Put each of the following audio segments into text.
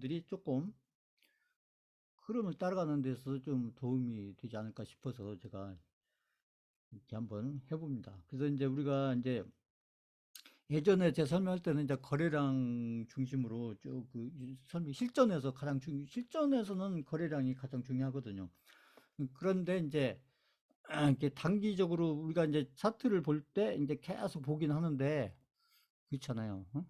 들이 조금 흐름을 따라가는 데서 좀 도움이 되지 않을까 싶어서 제가 이렇게 한번 해봅니다. 그래서 이제 우리가 이제 예전에 제 설명할 때는 이제 거래량 중심으로 쭉그 설명 실전에서 실전에서는 거래량이 가장 중요하거든요. 그런데 이제 이렇게 단기적으로 우리가 이제 차트를 볼 때 이제 계속 보긴 하는데 그렇잖아요. 어?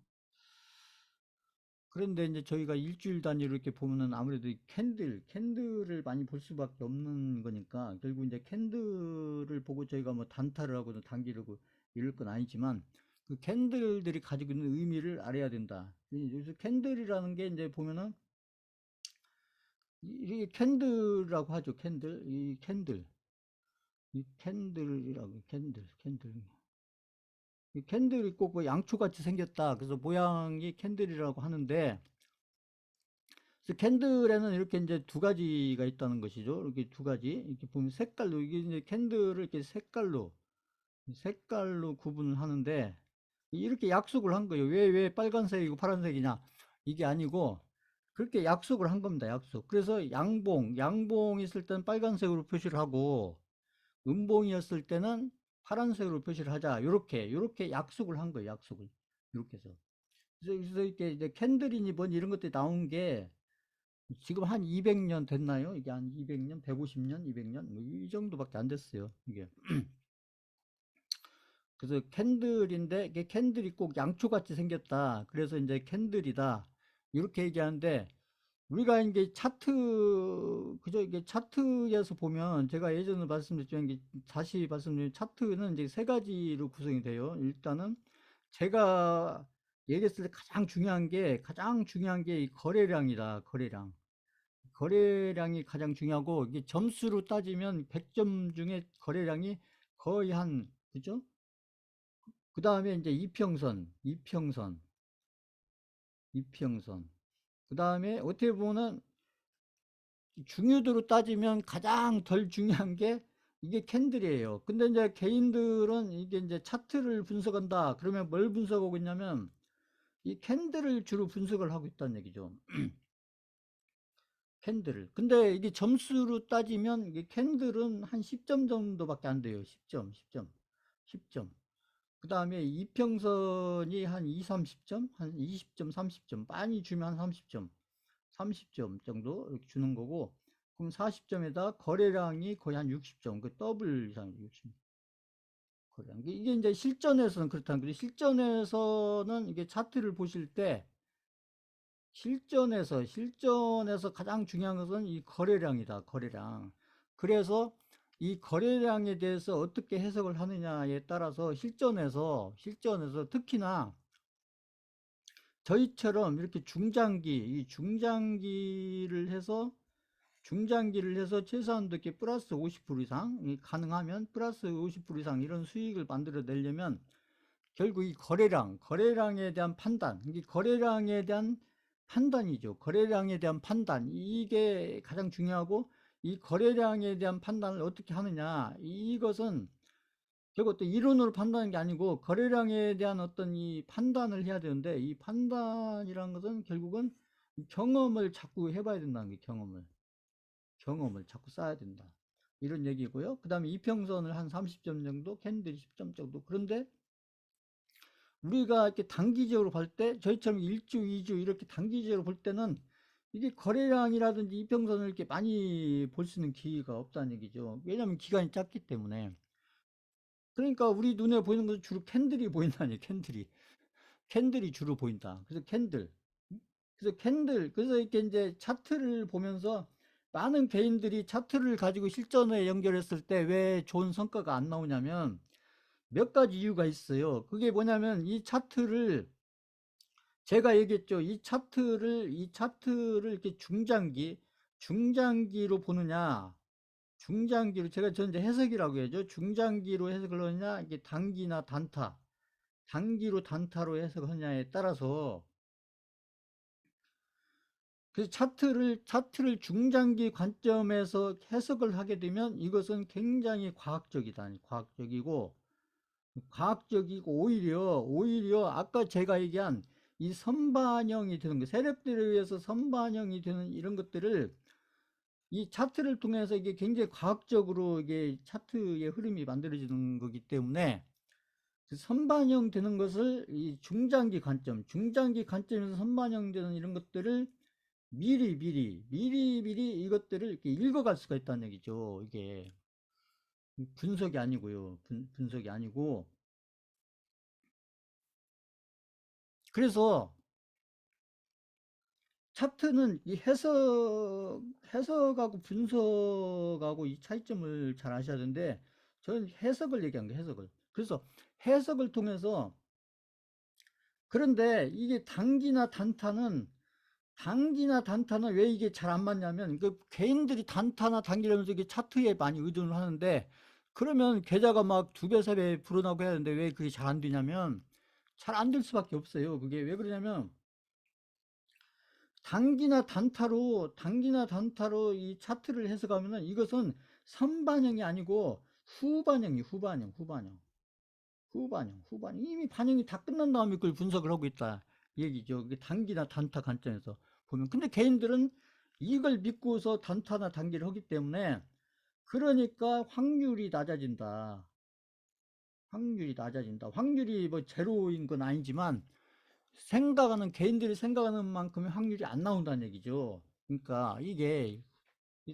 그런데 이제 저희가 일주일 단위로 이렇게 보면은 아무래도 이 캔들을 많이 볼 수밖에 없는 거니까 결국 이제 캔들을 보고 저희가 뭐 단타를 하거나 단기를 이럴 건 아니지만 그 캔들들이 가지고 있는 의미를 알아야 된다. 그래서 캔들이라는 게 이제 보면은 이게 캔들이라고 하죠. 이 캔들이라고 캔들. 이 캔들이 꼭 뭐 양초같이 생겼다. 그래서 모양이 캔들이라고 하는데 그래서 캔들에는 이렇게 이제 두 가지가 있다는 것이죠. 이렇게 두 가지. 이렇게 보면 색깔로, 이게 이제 캔들을 이렇게 색깔로 구분을 하는데, 이렇게 약속을 한 거예요. 왜 빨간색이고 파란색이냐. 이게 아니고, 그렇게 약속을 한 겁니다. 약속. 그래서 양봉이 있을 때는 빨간색으로 표시를 하고, 음봉이었을 때는 파란색으로 표시를 하자. 요렇게 약속을 한 거예요. 약속을. 이렇게 해서. 그래서 이렇게 이제 캔들이니 뭐니 이런 것들이 나온 게, 지금 한 200년 됐나요? 이게 한 200년, 150년, 200년? 뭐 이 정도밖에 안 됐어요. 이게. 그래서 캔들인데, 이게 캔들이 꼭 양초같이 생겼다. 그래서 이제 캔들이다. 이렇게 얘기하는데, 우리가 이게 그저 이게 차트에서 보면, 제가 예전에 말씀드렸지만, 이게 다시 말씀드리면, 차트는 이제 세 가지로 구성이 돼요. 일단은, 제가 얘기했을 때 가장 중요한 게 이 거래량이다. 거래량이 가장 중요하고 이게 점수로 따지면 100점 중에 거래량이 거의 한 그죠? 그 다음에 이제 이평선. 그 다음에 어떻게 보면 중요도로 따지면 가장 덜 중요한 게 이게 캔들이에요. 근데 이제 개인들은 이게 이제 차트를 분석한다. 그러면 뭘 분석하고 있냐면 이 캔들을 주로 분석을 하고 있다는 얘기죠. 캔들을. 근데 이게 점수로 따지면 이게 캔들은 한 10점 정도밖에 안 돼요. 10점. 그 다음에 이평선이 한 2, 30점? 한 20점, 30점. 많이 주면 한 30점 정도 이렇게 주는 거고. 그럼 40점에다 거래량이 거의 한 60점. 그 더블 이상 60. 거래량. 이게 이제 실전에서는 그렇다는 거죠. 실전에서는 이게 차트를 보실 때 실전에서 가장 중요한 것은 이 거래량이다. 거래량. 그래서 이 거래량에 대해서 어떻게 해석을 하느냐에 따라서 실전에서 특히나 저희처럼 이렇게 중장기를 해서 최소한도 이렇게 플러스 50% 이상 가능하면 플러스 50% 이상 이런 수익을 만들어 내려면 결국 이 거래량에 대한 판단, 이 거래량에 대한 판단이죠. 거래량에 대한 판단, 이게 가장 중요하고, 이 거래량에 대한 판단을 어떻게 하느냐, 이것은 결국 또 이론으로 판단하는 게 아니고, 거래량에 대한 어떤 이 판단을 해야 되는데, 이 판단이라는 것은 결국은 경험을 자꾸 해봐야 된다는 게 경험을 자꾸 쌓아야 된다. 이런 얘기고요. 그 다음에 이평선을 한 30점 정도, 캔들이 10점 정도. 그런데 우리가 이렇게 단기적으로 볼 때, 저희처럼 1주, 2주 이렇게 단기적으로 볼 때는 이게 거래량이라든지 이평선을 이렇게 많이 볼 수 있는 기회가 없다는 얘기죠. 왜냐하면 기간이 짧기 때문에. 그러니까 우리 눈에 보이는 것은 주로 캔들이 보인다니, 캔들이 주로 보인다. 그래서 캔들. 그래서 이렇게 이제 차트를 보면서 많은 개인들이 차트를 가지고 실전에 연결했을 때 왜 좋은 성과가 안 나오냐면 몇 가지 이유가 있어요. 그게 뭐냐면 이 차트를 제가 얘기했죠. 이 차트를 이렇게 중장기로 보느냐, 제가 전제 해석이라고 해야죠. 중장기로 해석을 하느냐, 이게 단기나 단타로 해석하느냐에 따라서, 그래서 차트를 중장기 관점에서 해석을 하게 되면 이것은 굉장히 과학적이고, 오히려 아까 제가 얘기한 이 선반영이 되는 거, 세력들에 의해서 선반영이 되는 이런 것들을 이 차트를 통해서 이게 굉장히 과학적으로 이게 차트의 흐름이 만들어지는 거기 때문에 그 선반영 되는 것을 이 중장기 관점에서 선반영 되는 이런 것들을 미리 이것들을 이렇게 읽어갈 수가 있다는 얘기죠. 이게 분석이 아니고요. 분석이 아니고. 그래서 차트는 이 해석하고 분석하고 이 차이점을 잘 아셔야 되는데, 저는 해석을 얘기한 거예요, 해석을. 그래서 해석을 통해서, 그런데 이게 단기나 단타는 왜 이게 잘 안 맞냐면, 그 개인들이 단타나 단기라면서 이게 차트에 많이 의존을 하는데, 그러면 계좌가 막 2배, 3배 불어나고 해야 되는데 왜 그게 잘 안 되냐면, 잘 안 될 수밖에 없어요. 그게 왜 그러냐면, 단기나 단타로 이 차트를 해석하면은 이것은 선반영이 아니고 후반영. 이미 반영이 다 끝난 다음에 그걸 분석을 하고 있다 얘기죠. 단기나 단타 관점에서 보면. 근데 개인들은 이걸 믿고서 단타나 단기를 하기 때문에, 그러니까 확률이 뭐 제로인 건 아니지만, 개인들이 생각하는 만큼의 확률이 안 나온다는 얘기죠. 그러니까 이게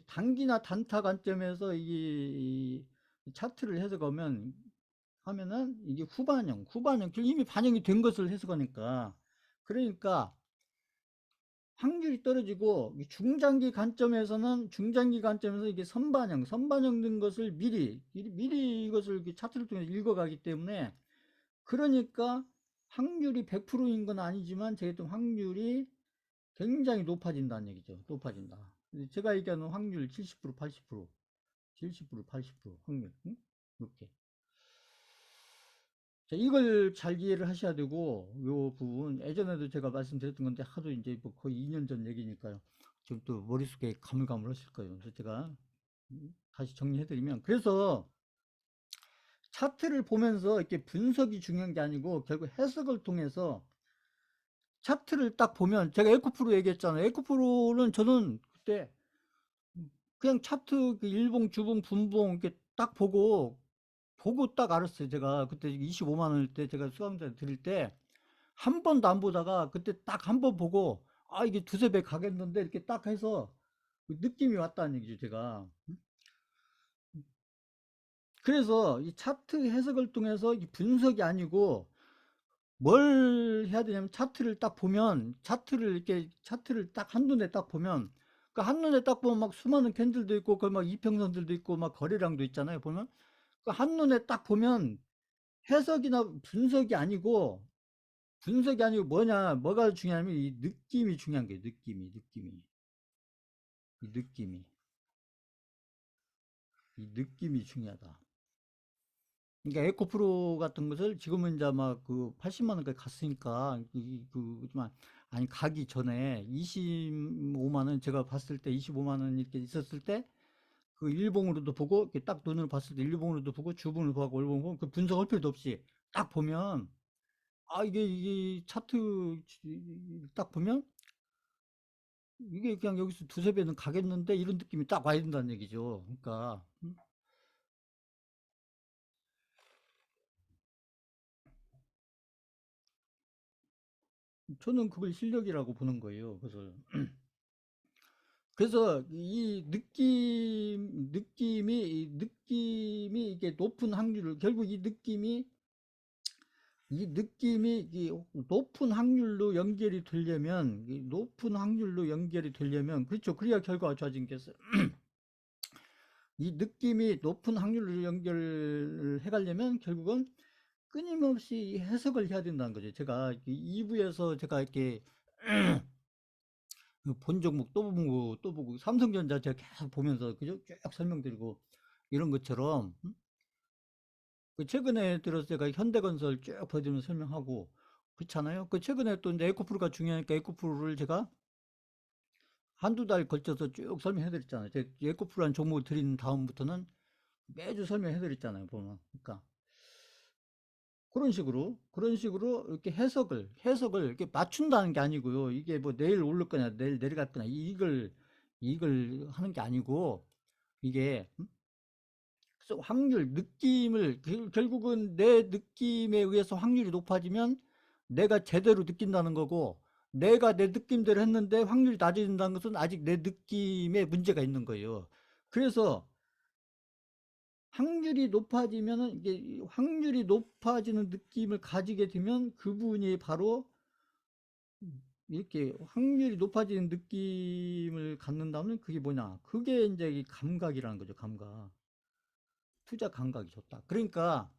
단기나 단타 관점에서 이 차트를 하면은 이게 후반영, 이미 반영이 된 것을 해석하니까. 그러니까 확률이 떨어지고, 중장기 관점에서 이게 선반영된 것을 미리 이것을 이렇게 차트를 통해서 읽어가기 때문에, 그러니까 확률이 100%인 건 아니지만 제가 확률이 굉장히 높아진다는 얘기죠. 높아진다. 제가 얘기하는 확률 70%, 80%, 70%, 80% 확률. 응? 이렇게. 자, 이걸 잘 이해를 하셔야 되고, 요 부분, 예전에도 제가 말씀드렸던 건데, 하도 이제 뭐 거의 2년 전 얘기니까요. 지금 또 머릿속에 가물가물 하실 거예요. 그래서 제가 다시 정리해드리면, 그래서 차트를 보면서 이렇게 분석이 중요한 게 아니고, 결국 해석을 통해서 차트를 딱 보면, 제가 에코프로 얘기했잖아요. 에코프로는 저는 그때 그냥 차트 그 일봉, 주봉, 분봉 이렇게 딱 보고 딱 알았어요. 제가 그때 25만 원일 때 제가 수강자 드릴 때 한 번도 안 보다가 그때 딱 한 번 보고, 아, 이게 두세 배 가겠는데 이렇게 딱 해서 그 느낌이 왔다는 얘기죠, 제가. 그래서 이 차트 해석을 통해서 이 분석이 아니고 뭘 해야 되냐면, 차트를 딱 한눈에 딱 보면, 그 한눈에 딱 보면 막 수많은 캔들도 있고, 그 막 이평선들도 있고, 막 거래량도 있잖아요, 보면. 그 한눈에 딱 보면 해석이나 분석이 아니고 뭐가 중요하냐면 이 느낌이 중요한 거예요. 이 느낌이 이 느낌이 중요하다. 그러니까 에코프로 같은 것을 지금은 이제 막 그 80만 원까지 갔으니까, 그지만 아니, 가기 전에 25만 원, 제가 봤을 때 25만 원 이렇게 있었을 때, 그 일봉으로도 보고 이렇게 딱 눈으로 봤을 때 일봉으로도 보고 주봉을 보고 월봉을 보고, 그 분석할 필요도 없이 딱 보면, 아, 이게 차트 딱 보면 이게 그냥 여기서 두세 배는 가겠는데, 이런 느낌이 딱 와야 된다는 얘기죠. 그러니까 저는 그걸 실력이라고 보는 거예요. 그래서 이 느낌이 이게 높은 확률을, 결국 이 느낌이 높은 확률로 연결이 되려면, 그렇죠. 그래야 결과가 좋아지겠어요. 이 느낌이 높은 확률로 연결을 해가려면 결국은 끊임없이 해석을 해야 된다는 거죠. 제가 2부에서 제가 이렇게 본 종목 또 보고 삼성전자 제가 계속 보면서 그죠? 쭉 설명드리고 이런 것처럼, 그 최근에 들어서 제가 현대건설 쭉 보여드리면서 설명하고 그렇잖아요. 그 최근에 또 이제 에코프로가 중요하니까 에코프로를 제가 한두 달 걸쳐서 쭉 설명해 드렸잖아요. 에코프로라는 종목을 드린 다음부터는 매주 설명해 드렸잖아요, 보면. 그러니까 그런 식으로 이렇게 해석을 이렇게 맞춘다는 게 아니고요. 이게 뭐 내일 오를 거냐, 내일 내려갈 거냐, 이걸 하는 게 아니고, 이게, 그래서 확률, 느낌을, 결국은 내 느낌에 의해서 확률이 높아지면 내가 제대로 느낀다는 거고, 내가 내 느낌대로 했는데 확률이 낮아진다는 것은 아직 내 느낌에 문제가 있는 거예요. 그래서 확률이 높아지면은 이게 확률이 높아지는 느낌을 가지게 되면 그분이 바로 이렇게 확률이 높아지는 느낌을 갖는다면 그게 뭐냐? 그게 이제 이 감각이라는 거죠. 감각. 투자 감각이 좋다. 그러니까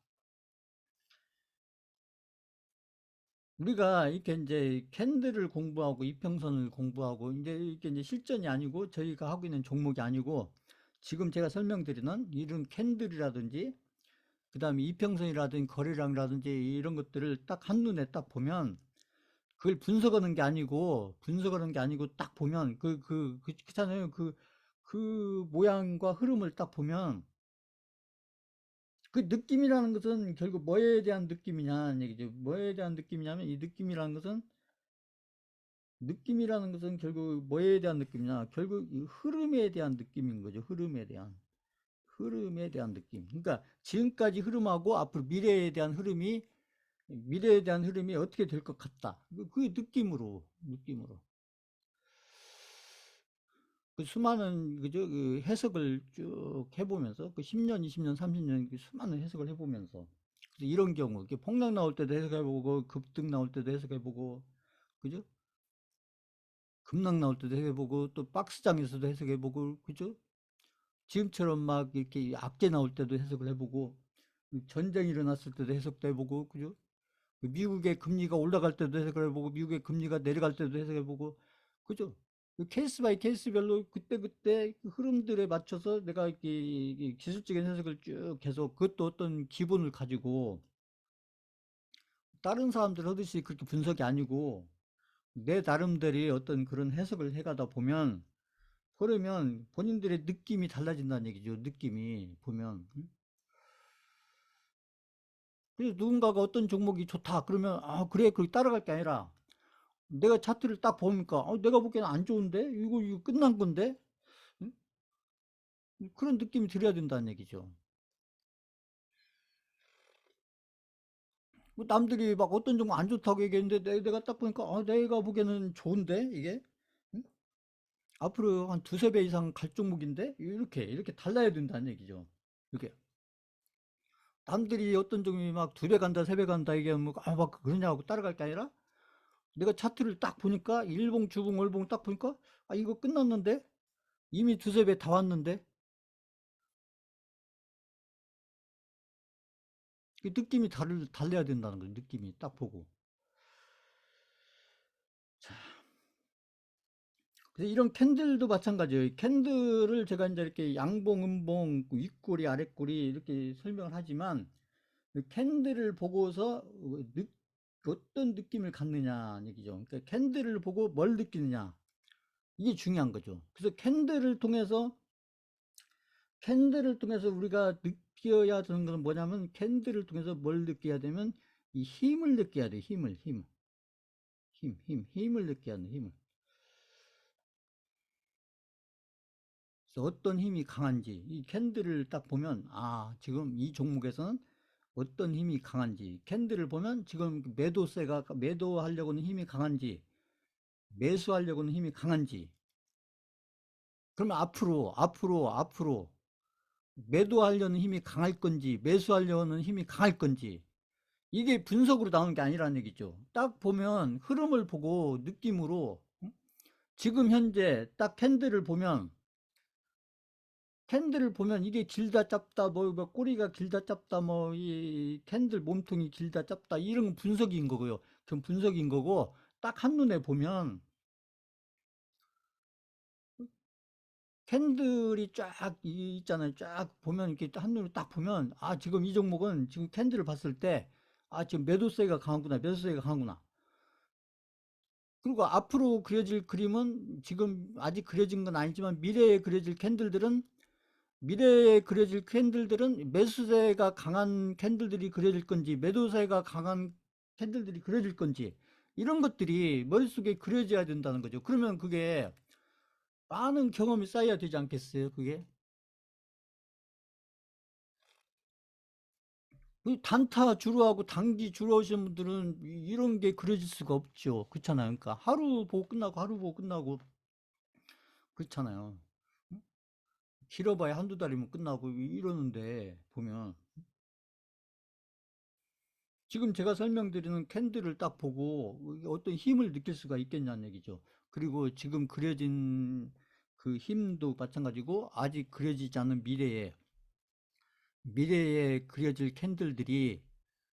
우리가 이렇게 이제 캔들을 공부하고 이평선을 공부하고 이제 이게 이제 실전이 아니고 저희가 하고 있는 종목이 아니고 지금 제가 설명드리는 이런 캔들이라든지 그다음에 이평선이라든지 거래량이라든지 이런 것들을 딱 한눈에 딱 보면 그걸 분석하는 게 아니고 딱 보면 그렇잖아요. 그 모양과 흐름을 딱 보면 그 느낌이라는 것은 결국 뭐에 대한 느낌이냐는 얘기죠. 뭐에 대한 느낌이냐면 이 느낌이라는 것은 결국 뭐에 대한 느낌이냐? 결국 이 흐름에 대한 느낌인 거죠. 흐름에 대한 느낌. 그러니까 지금까지 흐름하고 앞으로 미래에 대한 흐름이 어떻게 될 것 같다. 그 느낌으로. 그 수많은 그저 그 해석을 쭉 해보면서 그 10년, 20년, 30년 그 수많은 해석을 해보면서 그래서 이런 경우 이렇게 폭락 나올 때도 해석해보고 급등 나올 때도 해석해보고 그죠? 급락 나올 때도 해석해보고 또 박스장에서도 해석해보고 그죠? 지금처럼 막 이렇게 악재 나올 때도 해석을 해보고 전쟁이 일어났을 때도 해석도 해보고 그죠? 그 미국의 금리가 올라갈 때도 해석을 해보고 미국의 금리가 내려갈 때도 해석해보고 그죠? 그 케이스 바이 케이스별로 그때그때 그 흐름들에 맞춰서 내가 이렇게 기술적인 해석을 쭉 계속 그것도 어떤 기본을 가지고 다른 사람들 하듯이 그렇게 분석이 아니고 내 나름대로의 어떤 그런 해석을 해가다 보면 그러면 본인들의 느낌이 달라진다는 얘기죠. 느낌이 보면. 그래서 누군가가 어떤 종목이 좋다 그러면 아 그래 그렇게 따라갈 게 아니라 내가 차트를 딱 보니까 내가 보기에는 안 좋은데 이거 끝난 건데 응? 그런 느낌이 들어야 된다는 얘기죠. 뭐 남들이 막 어떤 종목 안 좋다고 얘기했는데 내가 딱 보니까 내가 보기에는 좋은데 이게 응? 앞으로 한 두세 배 이상 갈 종목인데 이렇게 달라야 된다는 얘기죠. 이렇게 남들이 어떤 종목이 막 두 배 간다 세 배 간다 얘기하면 막 그러냐고 따라갈 게 아니라 내가 차트를 딱 보니까 일봉 주봉 월봉 딱 보니까 이거 끝났는데 이미 두세 배 다 왔는데 그 느낌이 달라야 된다는 거예요. 느낌이 딱 보고. 그래서 이런 캔들도 마찬가지예요. 캔들을 제가 이제 이렇게 양봉, 음봉, 윗꼬리, 아랫꼬리 이렇게 설명을 하지만 그 캔들을 보고서 어떤 느낌을 갖느냐 얘기죠. 그러니까 캔들을 보고 뭘 느끼느냐 이게 중요한 거죠. 그래서 캔들을 통해서 우리가 느껴야 되는 것은 뭐냐면 캔들을 통해서 뭘 느껴야 되면 이 힘을 느껴야 돼. 힘을 느껴야 돼. 힘을. 그래서 어떤 힘이 강한지 이 캔들을 딱 보면 지금 이 종목에서는 어떤 힘이 강한지 캔들을 보면 지금 매도하려고는 힘이 강한지 매수하려고는 힘이 강한지 그러면 앞으로 매도하려는 힘이 강할 건지 매수하려는 힘이 강할 건지 이게 분석으로 나오는 게 아니라는 얘기죠. 딱 보면 흐름을 보고 느낌으로 지금 현재 딱 캔들을 보면 이게 길다 짧다 뭐 꼬리가 길다 짧다 뭐 이 캔들 몸통이 길다 짧다 이런 분석인 거고요. 전 분석인 거고 딱 한눈에 보면 캔들이 쫙 있잖아요. 쫙 보면 이렇게 한눈에 딱 보면 지금 이 종목은 지금 캔들을 봤을 때 지금 매도세가 강하구나 매도세가 강하구나. 그리고 앞으로 그려질 그림은 지금 아직 그려진 건 아니지만 미래에 그려질 캔들들은 미래에 그려질 캔들들은 매수세가 강한 캔들들이 그려질 건지 매도세가 강한 캔들들이 그려질 건지 이런 것들이 머릿속에 그려져야 된다는 거죠. 그러면 그게 많은 경험이 쌓여야 되지 않겠어요? 그게 그 단타 주로하고 단기 주로 오시는 분들은 이런 게 그려질 수가 없죠. 그렇잖아요. 그러니까 하루 보고 끝나고 하루 보고 끝나고 그렇잖아요. 길어봐야 한두 달이면 끝나고 이러는데 보면 지금 제가 설명드리는 캔들을 딱 보고 어떤 힘을 느낄 수가 있겠냐는 얘기죠. 그리고 지금 그려진 그 힘도 마찬가지고 아직 그려지지 않은 미래에 그려질 캔들들이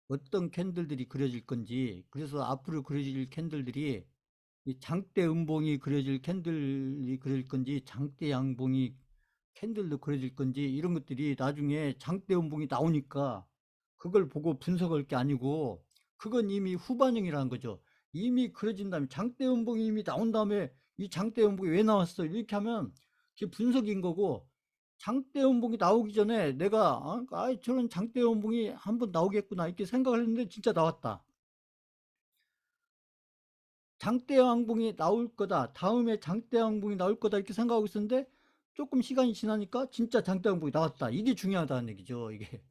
어떤 캔들들이 그려질 건지 그래서 앞으로 그려질 캔들들이 이 장대 음봉이 그려질 캔들이 그려질 건지 장대 양봉이 캔들도 그려질 건지 이런 것들이 나중에 장대 음봉이 나오니까 그걸 보고 분석할 게 아니고 그건 이미 후반영이라는 거죠. 이미 그려진 다음에 장대 음봉이 이미 나온 다음에 이 장대 음봉이 왜 나왔어 이렇게 하면 그게 분석인 거고 장대 음봉이 나오기 전에 내가 저런 장대 음봉이 한번 나오겠구나 이렇게 생각을 했는데 진짜 나왔다. 장대왕봉이 나올 거다. 다음에 장대왕봉이 나올 거다. 이렇게 생각하고 있었는데 조금 시간이 지나니까 진짜 장대왕봉이 나왔다. 이게 중요하다는 얘기죠. 이게.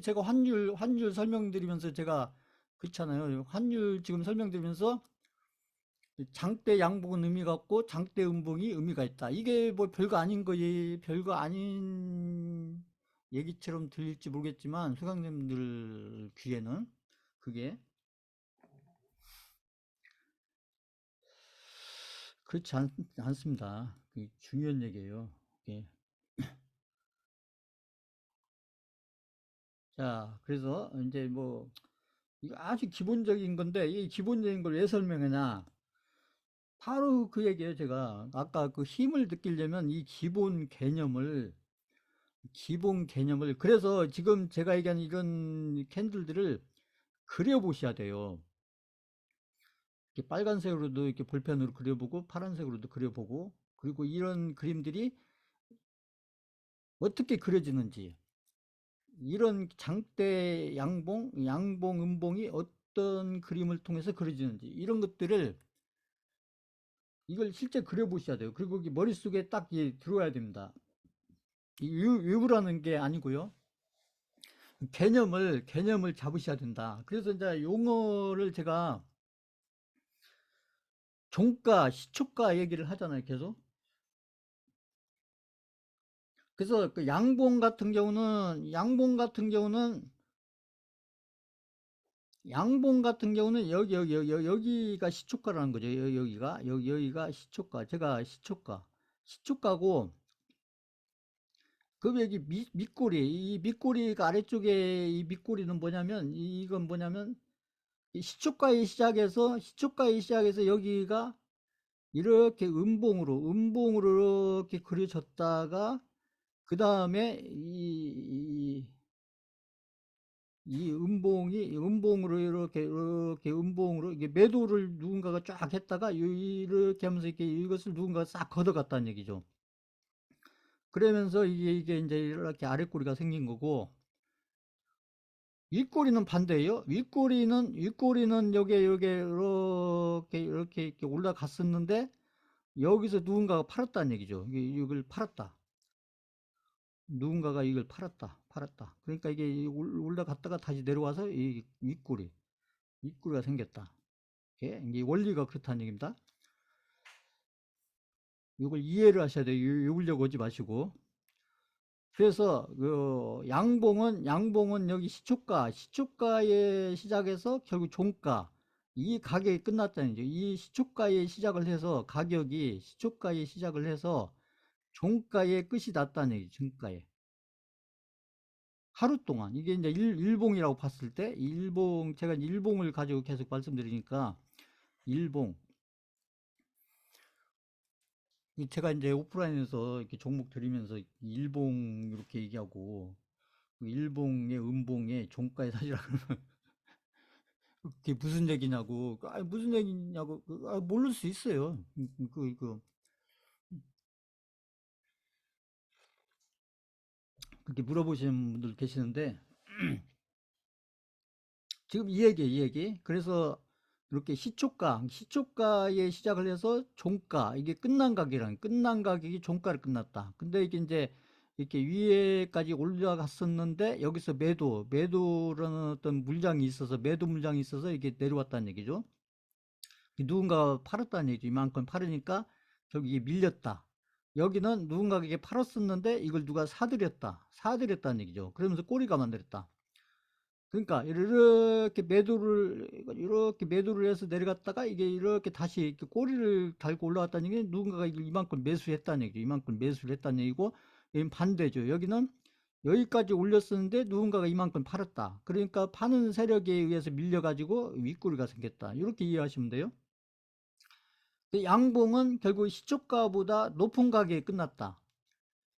제가 환율 설명드리면서 제가 그렇잖아요. 환율 지금 설명드리면서 장대 양봉은 의미가 없고 장대 음봉이 의미가 있다. 이게 뭐 별거 아닌 거지. 별거 아닌 얘기처럼 들릴지 모르겠지만 수강생들 귀에는 그게 그렇지 않습니다. 중요한 얘기예요. 이게. 자, 그래서 이제 뭐 이거 아주 기본적인 건데 이 기본적인 걸 왜 설명하냐? 바로 그 얘기예요. 제가 아까 그 힘을 느끼려면 이 기본 개념을 그래서 지금 제가 얘기한 이런 캔들들을 그려 보셔야 돼요. 이렇게 빨간색으로도 이렇게 볼펜으로 그려보고 파란색으로도 그려보고 그리고 이런 그림들이 어떻게 그려지는지 이런 장대 양봉, 음봉이 어떤 그림을 통해서 그려지는지 이런 것들을 이걸 실제 그려보셔야 돼요. 그리고 이게 머릿속에 딱 들어와야 됩니다. 외우라는 게 아니고요. 개념을 잡으셔야 된다. 그래서 이제 용어를 제가 종가, 시초가 얘기를 하잖아요. 계속. 그래서 그 양봉 같은 경우는 여기가 시초가라는 거죠. 여기가 시초가. 제가 시초가고, 그 여기 밑꼬리, 이 밑꼬리가 아래쪽에 이 밑꼬리는 뭐냐면, 이건 뭐냐면, 이 시초가에 시작해서 여기가 이렇게 음봉으로 이렇게 그려졌다가, 그 다음에 이 음봉으로 이렇게 음봉으로 이게 매도를 누군가가 쫙 했다가 이렇게 하면서 이렇게 이것을 누군가가 싹 걷어갔다는 얘기죠. 그러면서 이게 이제 이렇게 아랫꼬리가 생긴 거고 윗꼬리는 반대예요. 윗꼬리는 여기 이렇게 올라갔었는데 여기서 누군가가 팔았다는 얘기죠. 이걸 팔았다. 누군가가 이걸 팔았다. 그러니까 이게 올라갔다가 다시 내려와서 이 윗꼬리가 생겼다. 예, 이게 원리가 그렇다는 얘기입니다. 이걸 이해를 하셔야 돼요. 외우려고 하지 마시고. 그래서 그 양봉은 여기 시초가에 시작해서 결국 종가 이 가격이 끝났다는 거죠. 이 시초가에 시작을 해서 가격이 시초가에 시작을 해서 종가에 끝이 났다는 얘기죠. 종가에 하루 동안 이게 이제 일봉이라고 봤을 때 제가 일봉을 가지고 계속 말씀드리니까 일봉 제가 이제 오프라인에서 이렇게 종목 드리면서 일봉 이렇게 얘기하고 그 일봉의 음봉의 종가의 사실은 그게 무슨 얘기냐고 무슨 얘기냐고 모를 수 있어요. 그렇게 물어보시는 분들 계시는데 지금 이 얘기. 그래서 이렇게 시초가에 시작을 해서 종가, 이게 끝난 가격이 종가를 끝났다. 근데 이게 이제 이렇게 위에까지 올라갔었는데 여기서 매도라는 어떤 물량이 있어서 매도 물량이 있어서 이게 내려왔다는 얘기죠. 누군가가 팔았다는 얘기죠. 이만큼 팔으니까 결국 이게 밀렸다. 여기는 누군가가 이게 팔았었는데 이걸 누가 사들였다는 얘기죠. 그러면서 꼬리가 만들었다. 그러니까 이렇게 매도를 해서 내려갔다가 이게 이렇게 다시 이렇게 꼬리를 달고 올라갔다는 얘기는 누군가가 이만큼 매수했다는 얘기죠. 이만큼 매수를 했다는 얘기고, 여기는 반대죠. 여기는 여기까지 올렸었는데 누군가가 이만큼 팔았다. 그러니까 파는 세력에 의해서 밀려가지고 윗꼬리가 생겼다. 이렇게 이해하시면 돼요. 양봉은 결국 시초가보다 높은 가격에 끝났다.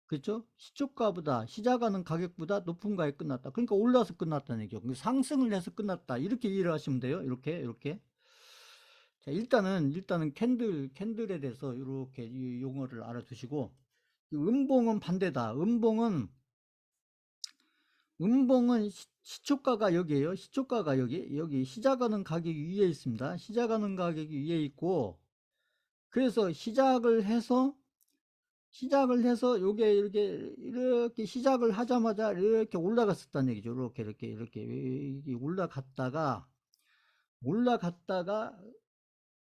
그렇죠? 시초가보다 시작하는 가격보다 높은 가격에 끝났다. 그러니까 올라서 끝났다는 얘기죠. 상승을 해서 끝났다. 이렇게 이해를 하시면 돼요. 이렇게. 자, 일단은 캔들에 대해서 이렇게 이 용어를 알아두시고, 음봉은 반대다. 음봉은 시초가가 여기에요. 시초가가 여기 시작하는 가격이 위에 있습니다. 시작하는 가격이 위에 있고, 그래서 시작을 해서 요게 이렇게 시작을 하자마자 이렇게 올라갔었다는 얘기죠. 이렇게 올라갔다가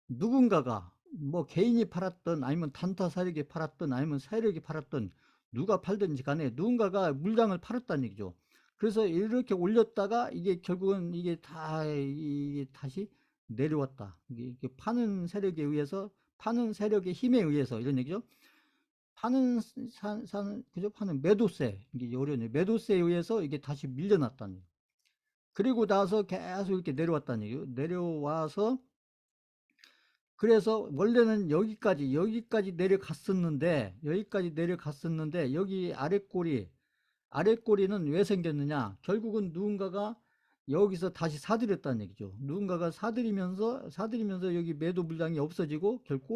누군가가 뭐 개인이 팔았던 아니면 단타 세력이 팔았던 아니면 세력이 팔았던 누가 팔든지 간에 누군가가 물량을 팔았다는 얘기죠. 그래서 이렇게 올렸다가 이게 결국은 이게 다시 내려왔다. 이게 파는 세력의 힘에 의해서 이런 얘기죠. 파는 매도세, 이게 어려운데 매도세에 의해서 이게 다시 밀려났다는 얘기예요. 그리고 나서 계속 이렇게 내려왔다는 얘기예요. 내려와서 그래서 원래는 여기까지 내려갔었는데 여기 아랫꼬리는 왜 생겼느냐? 결국은 누군가가 여기서 다시 사들였다는 얘기죠. 누군가가 사들이면서 여기 매도 물량이 없어지고 결국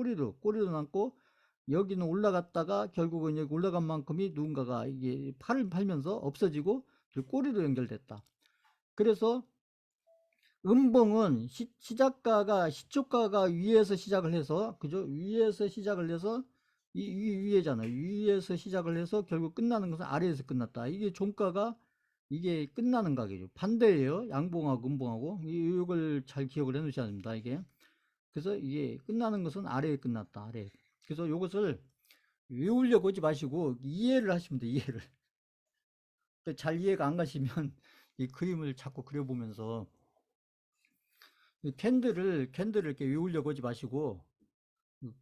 꼬리로 남고, 여기는 올라갔다가 결국은 여기 올라간 만큼이 누군가가 이게 팔을 팔면서 없어지고 꼬리로 연결됐다. 그래서 음봉은 시초가가 위에서 시작을 해서, 그죠? 위에서 시작을 해서 위에잖아요. 위에서 시작을 해서 결국 끝나는 것은 아래에서 끝났다. 이게 종가가 이게 끝나는 가격이죠. 반대예요. 양봉하고 음봉하고. 이걸 잘 기억을 해 놓으셔야 됩니다. 이게. 그래서 이게 끝나는 것은 아래에 끝났다. 아래. 그래서 이것을 외우려고 하지 마시고 이해를 하시면 돼요. 이해를. 잘 이해가 안 가시면 이 그림을 자꾸 그려보면서 캔들을 이렇게 외우려고 하지 마시고,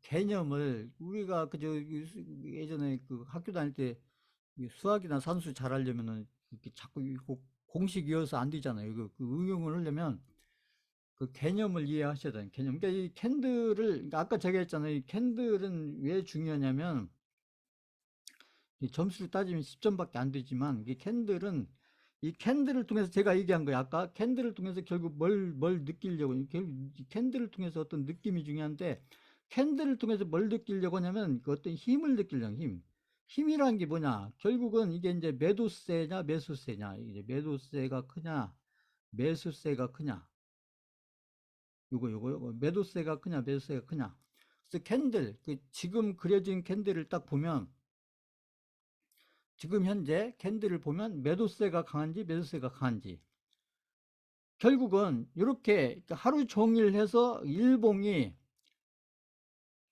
개념을 우리가 그저 예전에 그 학교 다닐 때 수학이나 산수 잘하려면은 이렇게 자꾸 공식 이어서 안 되잖아요. 그 응용을 하려면 그 개념을 이해하셔야 돼요. 개념. 그러니까 이 그러니까 아까 제가 했잖아요. 이 캔들은 왜 중요하냐면, 이 점수를 따지면 10점밖에 안 되지만 이 캔들을 통해서 제가 얘기한 거예요. 아까 캔들을 통해서 결국 뭘 느끼려고, 결국 캔들을 통해서 어떤 느낌이 중요한데, 캔들을 통해서 뭘 느끼려고 하냐면 그 어떤 힘을 느끼려는 힘. 힘이란 게 뭐냐? 결국은 이게 이제 매도세냐 매수세냐. 이제 매도세가 크냐 매수세가 크냐. 요거 매도세가 크냐 매수세가 크냐. 그래서 지금 그려진 캔들을 딱 보면, 지금 현재 캔들을 보면 매도세가 강한지 매수세가 강한지, 결국은 이렇게 하루 종일 해서 일봉이,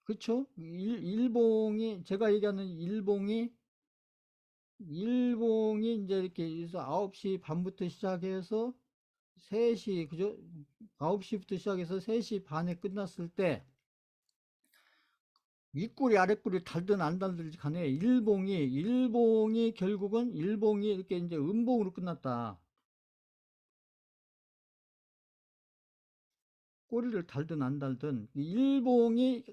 그렇죠? 일봉이 제가 얘기하는 일봉이 이제 이렇게 해서 9시 반부터 시작해서 3시, 그죠? 9시부터 시작해서 3시 반에 끝났을 때 윗꼬리 아랫꼬리 달든 안 달든지 간에 일봉이 결국은 일봉이 이렇게 이제 음봉으로 끝났다. 꼬리를 달든 안 달든 일봉이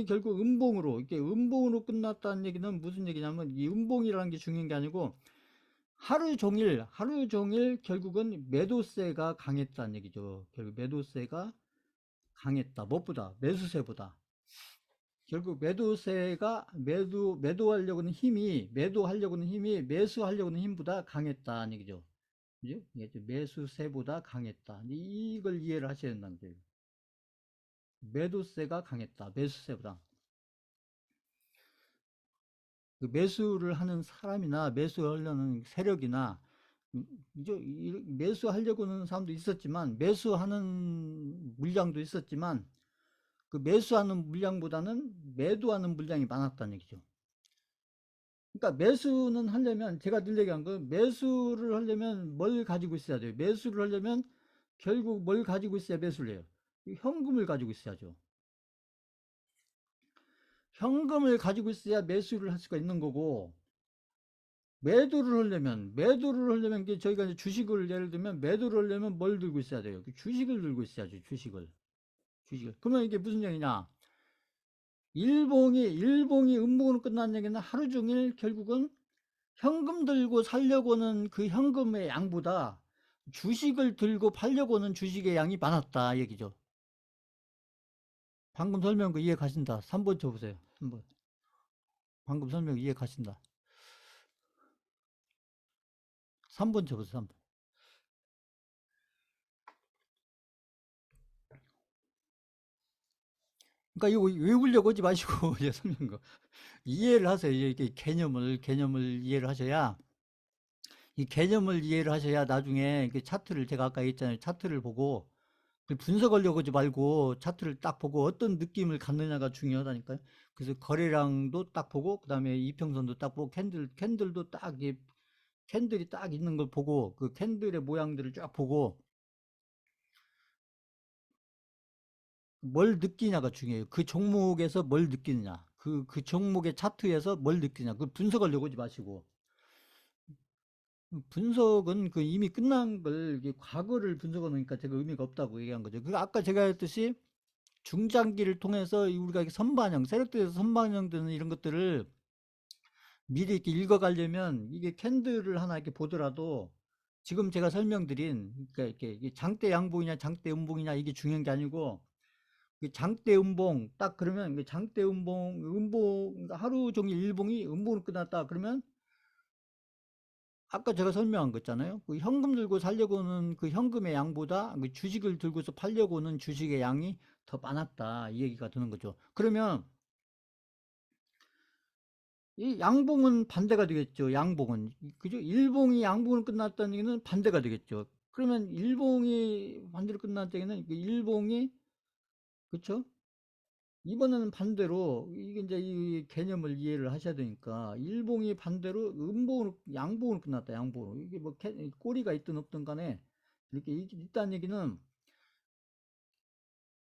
결국 음봉으로, 이렇게 음봉으로 끝났다는 얘기는 무슨 얘기냐면, 이 음봉이라는 게 중요한 게 아니고 하루 종일 결국은 매도세가 강했다는 얘기죠. 결국 매도세가 강했다. 무엇보다 매수세보다. 결국 매도하려고는 힘이, 매수하려고는 힘보다 강했다는 얘기죠. 그죠? 매수세보다 강했다. 이걸 이해를 하셔야 된다는 거예요. 매도세가 강했다. 매수세보다. 그 매수를 하는 사람이나 매수하려는 세력이나 매수하려고 하는 사람도 있었지만, 매수하는 물량도 있었지만, 그 매수하는 물량보다는 매도하는 물량이 많았다는 얘기죠. 그러니까 매수는 하려면, 제가 늘 얘기한 거, 매수를 하려면 뭘 가지고 있어야 돼요? 매수를 하려면 결국 뭘 가지고 있어야 매수를 해요? 현금을 가지고 있어야죠. 현금을 가지고 있어야 매수를 할 수가 있는 거고, 매도를 하려면 저희가 이제 주식을 예를 들면 매도를 하려면 뭘 들고 있어야 돼요? 주식을 들고 있어야죠. 주식을. 그러면 이게 무슨 얘기냐? 일봉이 음봉으로 끝난 얘기는 하루 종일 결국은 현금 들고 살려고 하는 그 현금의 양보다 주식을 들고 팔려고 하는 주식의 양이 많았다 얘기죠. 방금 설명 그 이해 가신다. 3번 쳐보세요. 3번. 방금 설명 이해 가신다. 3번 쳐보세요. 3번. 그러니까 이거 외우려고 하지 마시고 이제 설명 거 이해를 하세요. 이게 개념을 이해를 하셔야, 이 개념을 이해를 하셔야 나중에 그 차트를, 제가 아까 얘기했잖아요. 차트를 보고 분석하려고 하지 말고 차트를 딱 보고 어떤 느낌을 갖느냐가 중요하다니까요. 그래서 거래량도 딱 보고, 그 다음에 이평선도 딱 보고, 캔들도 딱, 캔들이 딱 있는 걸 보고, 그 캔들의 모양들을 쫙 보고, 뭘 느끼냐가 중요해요. 그 종목에서 뭘 느끼느냐. 그 종목의 차트에서 뭘 느끼냐. 그 분석하려고 하지 마시고. 분석은 그 이미 끝난 걸, 과거를 분석하니까 제가 의미가 없다고 얘기한 거죠. 그 아까 제가 했듯이 중장기를 통해서 우리가 선반영, 세력들에서 선반영되는 이런 것들을 미리 이렇게 읽어가려면 이게 캔들을 하나 이렇게 보더라도 지금 제가 설명드린, 그러니까 이게 장대 양봉이냐 장대 음봉이냐 이게 중요한 게 아니고, 장대 음봉 딱 그러면 장대 음봉 그러니까 하루 종일 일봉이 음봉으로 끝났다 그러면 아까 제가 설명한 거 있잖아요. 그 현금 들고 살려고 하는 그 현금의 양보다 그 주식을 들고서 팔려고 하는 주식의 양이 더 많았다 이 얘기가 드는 거죠. 그러면 이 양봉은 반대가 되겠죠. 양봉은 그죠? 일봉이 양봉을 끝났다는 얘기는 반대가 되겠죠. 그러면 일봉이 반대로 끝났다는 얘기는 일봉이, 그렇죠? 이번에는 반대로 이게 이제 이 개념을 이해를 하셔야 되니까, 일봉이 반대로 양봉으로 끝났다. 양봉으로. 이게 뭐 꼬리가 있든 없든 간에 이렇게 있다는 얘기는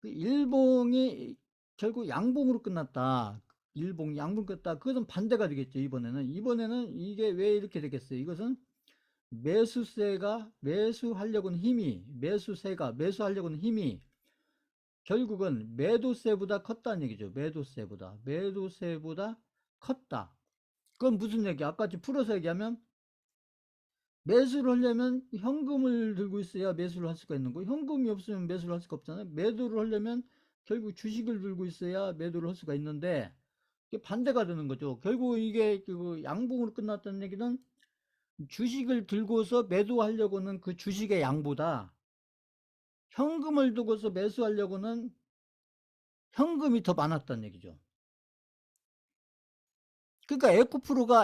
그 일봉이 결국 양봉으로 끝났다. 양봉 끝났다. 그것은 반대가 되겠죠. 이번에는 이게 왜 이렇게 되겠어요? 이것은 매수하려고 하는 힘이 결국은 매도세보다 컸다는 얘기죠. 매도세보다 컸다. 그건 무슨 얘기야? 아까 풀어서 얘기하면, 매수를 하려면 현금을 들고 있어야 매수를 할 수가 있는 거고, 현금이 없으면 매수를 할 수가 없잖아요. 매도를 하려면 결국 주식을 들고 있어야 매도를 할 수가 있는데, 이게 반대가 되는 거죠. 결국 이게 그 양봉으로 끝났다는 얘기는 주식을 들고서 매도하려고는 그 주식의 양보다 현금을 두고서 매수하려고는 현금이 더 많았다는 얘기죠. 그러니까 에코프로가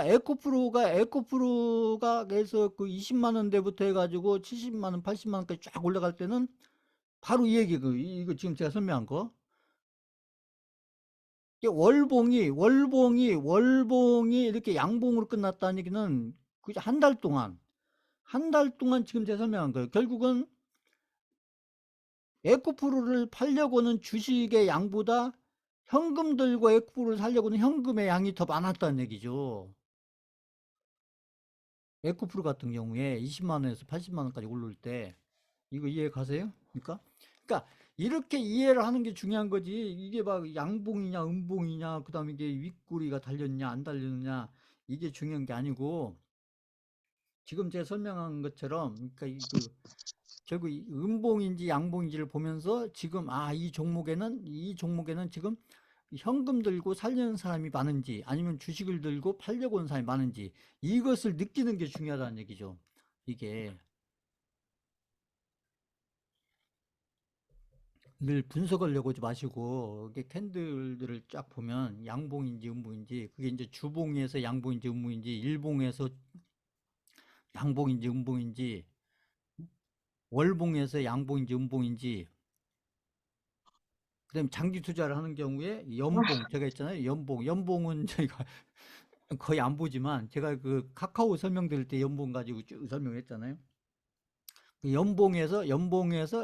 해서 그 20만 원대부터 해가지고 70만 원, 80만 원까지 쫙 올라갈 때는 바로 이 얘기, 이거 지금 제가 설명한 거. 월봉이 이렇게 양봉으로 끝났다는 얘기는 그 한 달 동안 지금 제가 설명한 거예요. 결국은 에코프로를 팔려고는 주식의 양보다 현금 들고 에코프로를 살려고는 현금의 양이 더 많았다는 얘기죠. 에코프로 같은 경우에 20만 원에서 80만 원까지 오를 때, 이거 이해 가세요? 그러니까 이렇게 이해를 하는 게 중요한 거지. 이게 막 양봉이냐 음봉이냐 그다음에 이게 윗꼬리가 달렸냐 안 달렸냐 이게 중요한 게 아니고, 지금 제가 설명한 것처럼 그러니까 결국 음봉인지 양봉인지를 보면서 지금 이 종목에는 지금 현금 들고 살려는 사람이 많은지 아니면 주식을 들고 팔려고 온 사람이 많은지 이것을 느끼는 게 중요하다는 얘기죠. 이게 늘 분석하려고 하지 마시고 이게 캔들들을 쫙 보면 양봉인지 음봉인지 그게 이제 주봉에서 양봉인지 음봉인지 일봉에서 양봉인지 음봉인지 월봉에서 양봉인지 음봉인지 그다음에 장기 투자를 하는 경우에 연봉 제가 있잖아요. 연봉은 저희가 거의 안 보지만 제가 그 카카오 설명드릴 때 연봉 가지고 쭉 설명했잖아요. 그 연봉에서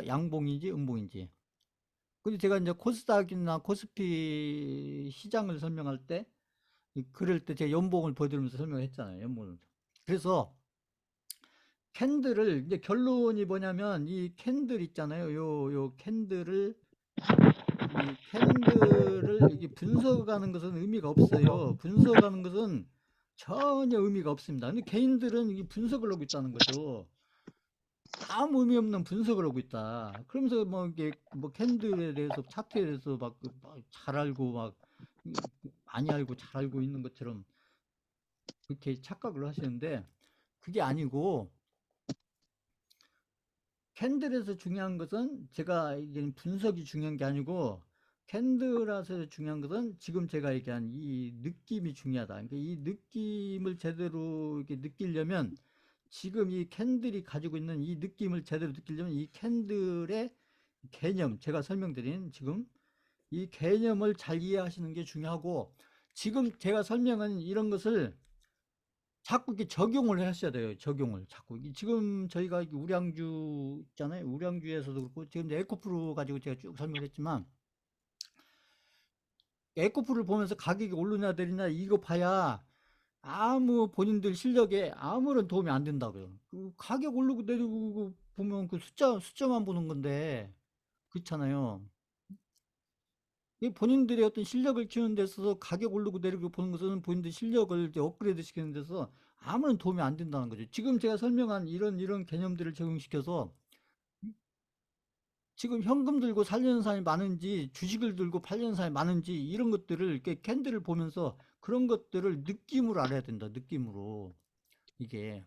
양봉인지 음봉인지. 근데 제가 이제 코스닥이나 코스피 시장을 설명할 때 그럴 때 제가 연봉을 보여드리면서 설명했잖아요. 연봉을. 그래서 캔들을 이제 결론이 뭐냐면 이 캔들 있잖아요. 요 캔들을 이게 분석하는 것은 의미가 없어요. 분석하는 것은 전혀 의미가 없습니다. 근데 개인들은 이 분석을 하고 있다는 거죠. 아무 의미 없는 분석을 하고 있다. 그러면서 뭐 이게 뭐 캔들에 대해서 차트에 대해서 막잘 알고 막 많이 알고 잘 알고 있는 것처럼 그렇게 착각을 하시는데 그게 아니고 캔들에서 중요한 것은 제가 이게 분석이 중요한 게 아니고 캔들에서 중요한 것은 지금 제가 얘기한 이 느낌이 중요하다. 그러니까 이 느낌을 제대로 이렇게 느끼려면 지금 이 캔들이 가지고 있는 이 느낌을 제대로 느끼려면 이 캔들의 개념, 제가 설명드린 지금 이 개념을 잘 이해하시는 게 중요하고 지금 제가 설명한 이런 것을 자꾸 이렇게 적용을 하셔야 돼요. 적용을 자꾸. 지금 저희가 우량주 있잖아요. 우량주에서도 그렇고 지금 에코프로 가지고 제가 쭉 설명을 했지만 에코프를 보면서 가격이 오르냐 내리냐 이거 봐야 아무 본인들 실력에 아무런 도움이 안 된다고요. 그 가격 오르고 내리고 보면 그 숫자만 보는 건데 그렇잖아요. 이 본인들의 어떤 실력을 키우는 데 있어서 가격 오르고 내리고 보는 것은 본인들 실력을 이제 업그레이드 시키는 데서 아무런 도움이 안 된다는 거죠. 지금 제가 설명한 이런 개념들을 적용시켜서 지금 현금 들고 살려는 사람이 많은지 주식을 들고 팔려는 사람이 많은지 이런 것들을 이렇게 캔들을 보면서 그런 것들을 느낌으로 알아야 된다. 느낌으로. 이게.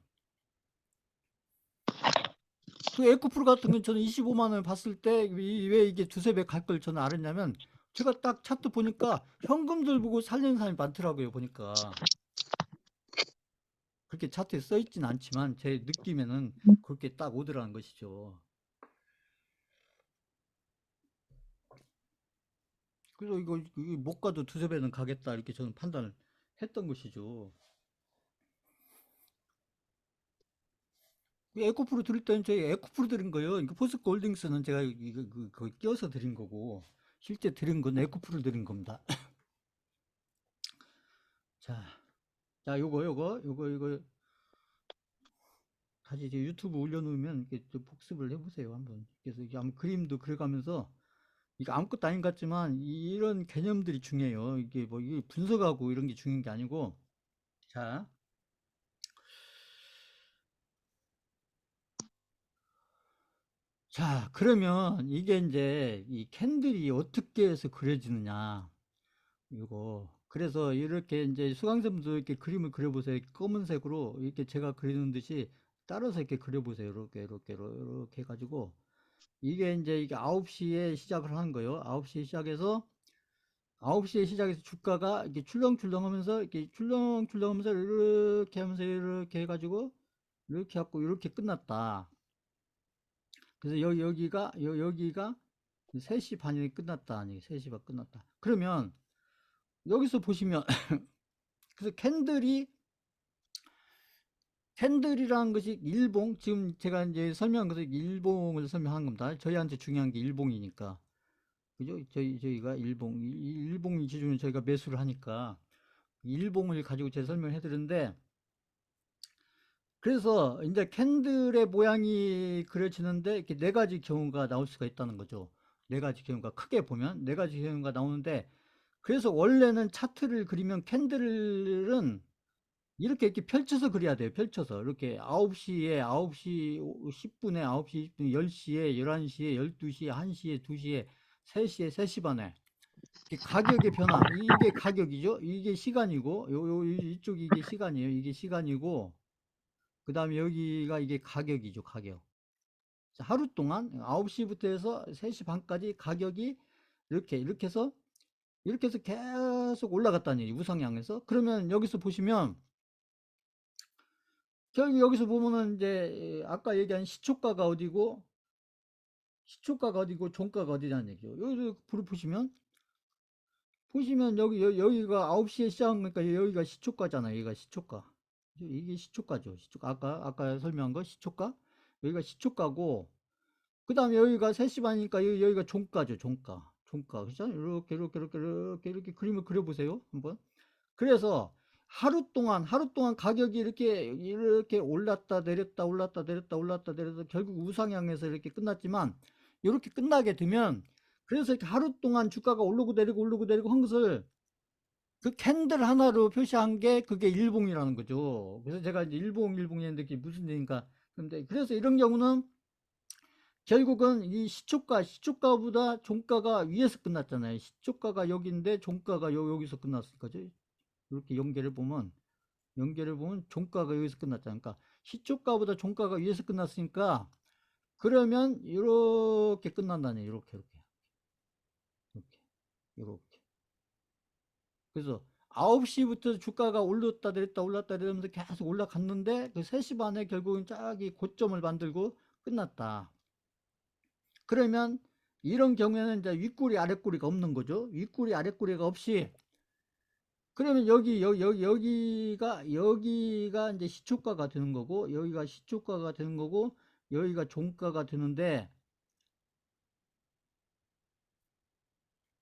그 에코프로 같은 건 저는 25만 원 봤을 때 왜 이게 두세 배 갈 걸 저는 알았냐면 제가 딱 차트 보니까 현금 들고 살려는 사람이 많더라고요. 보니까. 그렇게 차트에 써 있진 않지만 제 느낌에는 그렇게 딱 오더라는 것이죠. 그래서 이거 못 가도 두세 배는 가겠다 이렇게 저는 판단을 했던 것이죠. 에코프로 드릴 때는 저희 에코프로 드린 거예요. 그러니까 포스코 홀딩스는 제가 이거 거기 끼워서 드린 거고 실제 드린 건 에코프로 드린 겁니다. 자, 이거 다시 이제 유튜브 올려놓으면 이렇게 좀 복습을 해보세요 한번. 그래서 이게 아무 그림도 그려가면서 이게 아무것도 아닌 것 같지만 이런 개념들이 중요해요. 이게 뭐 이게 분석하고 이런 게 중요한 게 아니고 자, 그러면 이게 이제 이 캔들이 어떻게 해서 그려지느냐 이거 그래서 이렇게 이제 수강생분들 이렇게 그림을 그려보세요. 검은색으로 이렇게 제가 그리는 듯이 따라서 이렇게 그려보세요. 이렇게 해가지고 이게 9시에 시작을 하는 거예요. 9시에 시작해서 9시에 시작해서 주가가 이렇게 출렁출렁 하면서 이렇게 출렁출렁 하면서 이렇게 해가지고 이렇게 갖고 이렇게 끝났다. 그래서 여기가 3시 반에 끝났다. 아니 3시 반 끝났다. 그러면 여기서 보시면 그래서 캔들이라는 것이 일봉 지금 제가 이제 설명한 것은 일봉을 설명한 겁니다. 저희한테 중요한 게 일봉이니까. 그죠? 저희가 일봉 기준으로 저희가 매수를 하니까 일봉을 가지고 제가 설명해 드렸는데 그래서 이제 캔들의 모양이 그려지는데 이렇게 네 가지 경우가 나올 수가 있다는 거죠. 네 가지 경우가 크게 보면 네 가지 경우가 나오는데 그래서 원래는 차트를 그리면 캔들은 이렇게 펼쳐서 그려야 돼요. 펼쳐서 이렇게 9시 10분에 9시 10분 10시에 11시에 12시에 1시에 2시에 3시에 3시 반에 가격의 변화, 이게 가격이죠. 이게 시간이고, 이쪽 이게 시간이에요. 이게 시간이고, 그 다음에 여기가 이게 가격이죠. 가격. 하루 동안 9시부터 해서 3시 반까지 가격이 이렇게 해서 계속 올라갔다는 얘기, 우상향에서. 그러면 여기서 보시면, 결국 여기서 보면은 이제, 아까 얘기한 시초가가 어디고, 종가가 어디냐는 얘기죠. 여기서 불을 보시면 여기가 9시에 시작하니까 여기가 시초가잖아요. 여기가 시초가. 이게 시초가죠. 시초가. 아까 설명한 거 시초가. 여기가 시초가고, 그 다음에 여기가 3시 반이니까 여기가 종가죠. 종가. 종가. 그죠? 이렇게 그림을 그려보세요. 한번. 그래서 하루 동안 가격이 이렇게 올랐다 내렸다 올랐다 내렸다 올랐다 내려서 결국 우상향해서 이렇게 끝났지만, 이렇게 끝나게 되면, 그래서 이렇게 하루 동안 주가가 오르고 내리고 한 것을 그 캔들 하나로 표시한 게 그게 일봉이라는 거죠. 그래서 제가 이제 일봉 했는데 그게 무슨 얘기인가. 근데 그래서 이런 경우는 결국은 이 시초가보다 종가가 위에서 끝났잖아요. 시초가가 여기인데 종가가 여기서 끝났을 거죠. 이렇게 연결해 보면 종가가 여기서 끝났잖아요. 그러니까 시초가보다 종가가 위에서 끝났으니까, 그러면 이렇게 끝난다네. 이렇게. 그래서 9시부터 주가가 올랐다 내리면서 계속 올라갔는데, 그 3시 반에 결국은 짝이 고점을 만들고 끝났다. 그러면 이런 경우에는 이제 윗꼬리 아랫꼬리가 없는 거죠. 윗꼬리 아랫꼬리가 없이, 그러면 여기가 이제 시초가가 되는 거고, 여기가 시초가가 되는 거고, 여기가 종가가 되는데,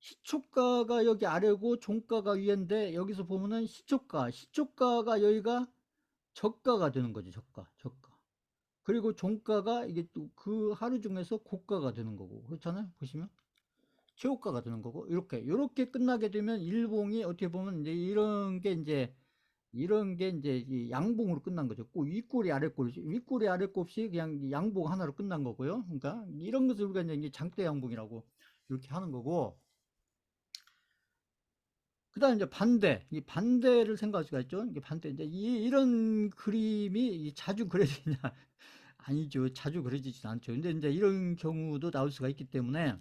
시초가가 여기 아래고 종가가 위인데, 여기서 보면은 시초가가 여기가 저가가 되는 거죠. 저가. 그리고 종가가 이게 또 그 하루 중에서 고가가 되는 거고, 그렇잖아요. 보시면 최고가가 되는 거고, 이렇게 끝나게 되면 일봉이 어떻게 보면 이제 이런 게 이제 이 양봉으로 끝난 거죠. 꼭 윗꼬리 아랫꼬리 없이 그냥 양봉 하나로 끝난 거고요. 그러니까 이런 것을 우리가 이제 장대 양봉이라고 이렇게 하는 거고, 그다음에 이제 이 반대를 생각할 수가 있죠. 이게 반대, 이제 이런 그림이 자주 그려지냐? 아니죠. 자주 그려지진 않죠. 근데 이제 이런 경우도 나올 수가 있기 때문에,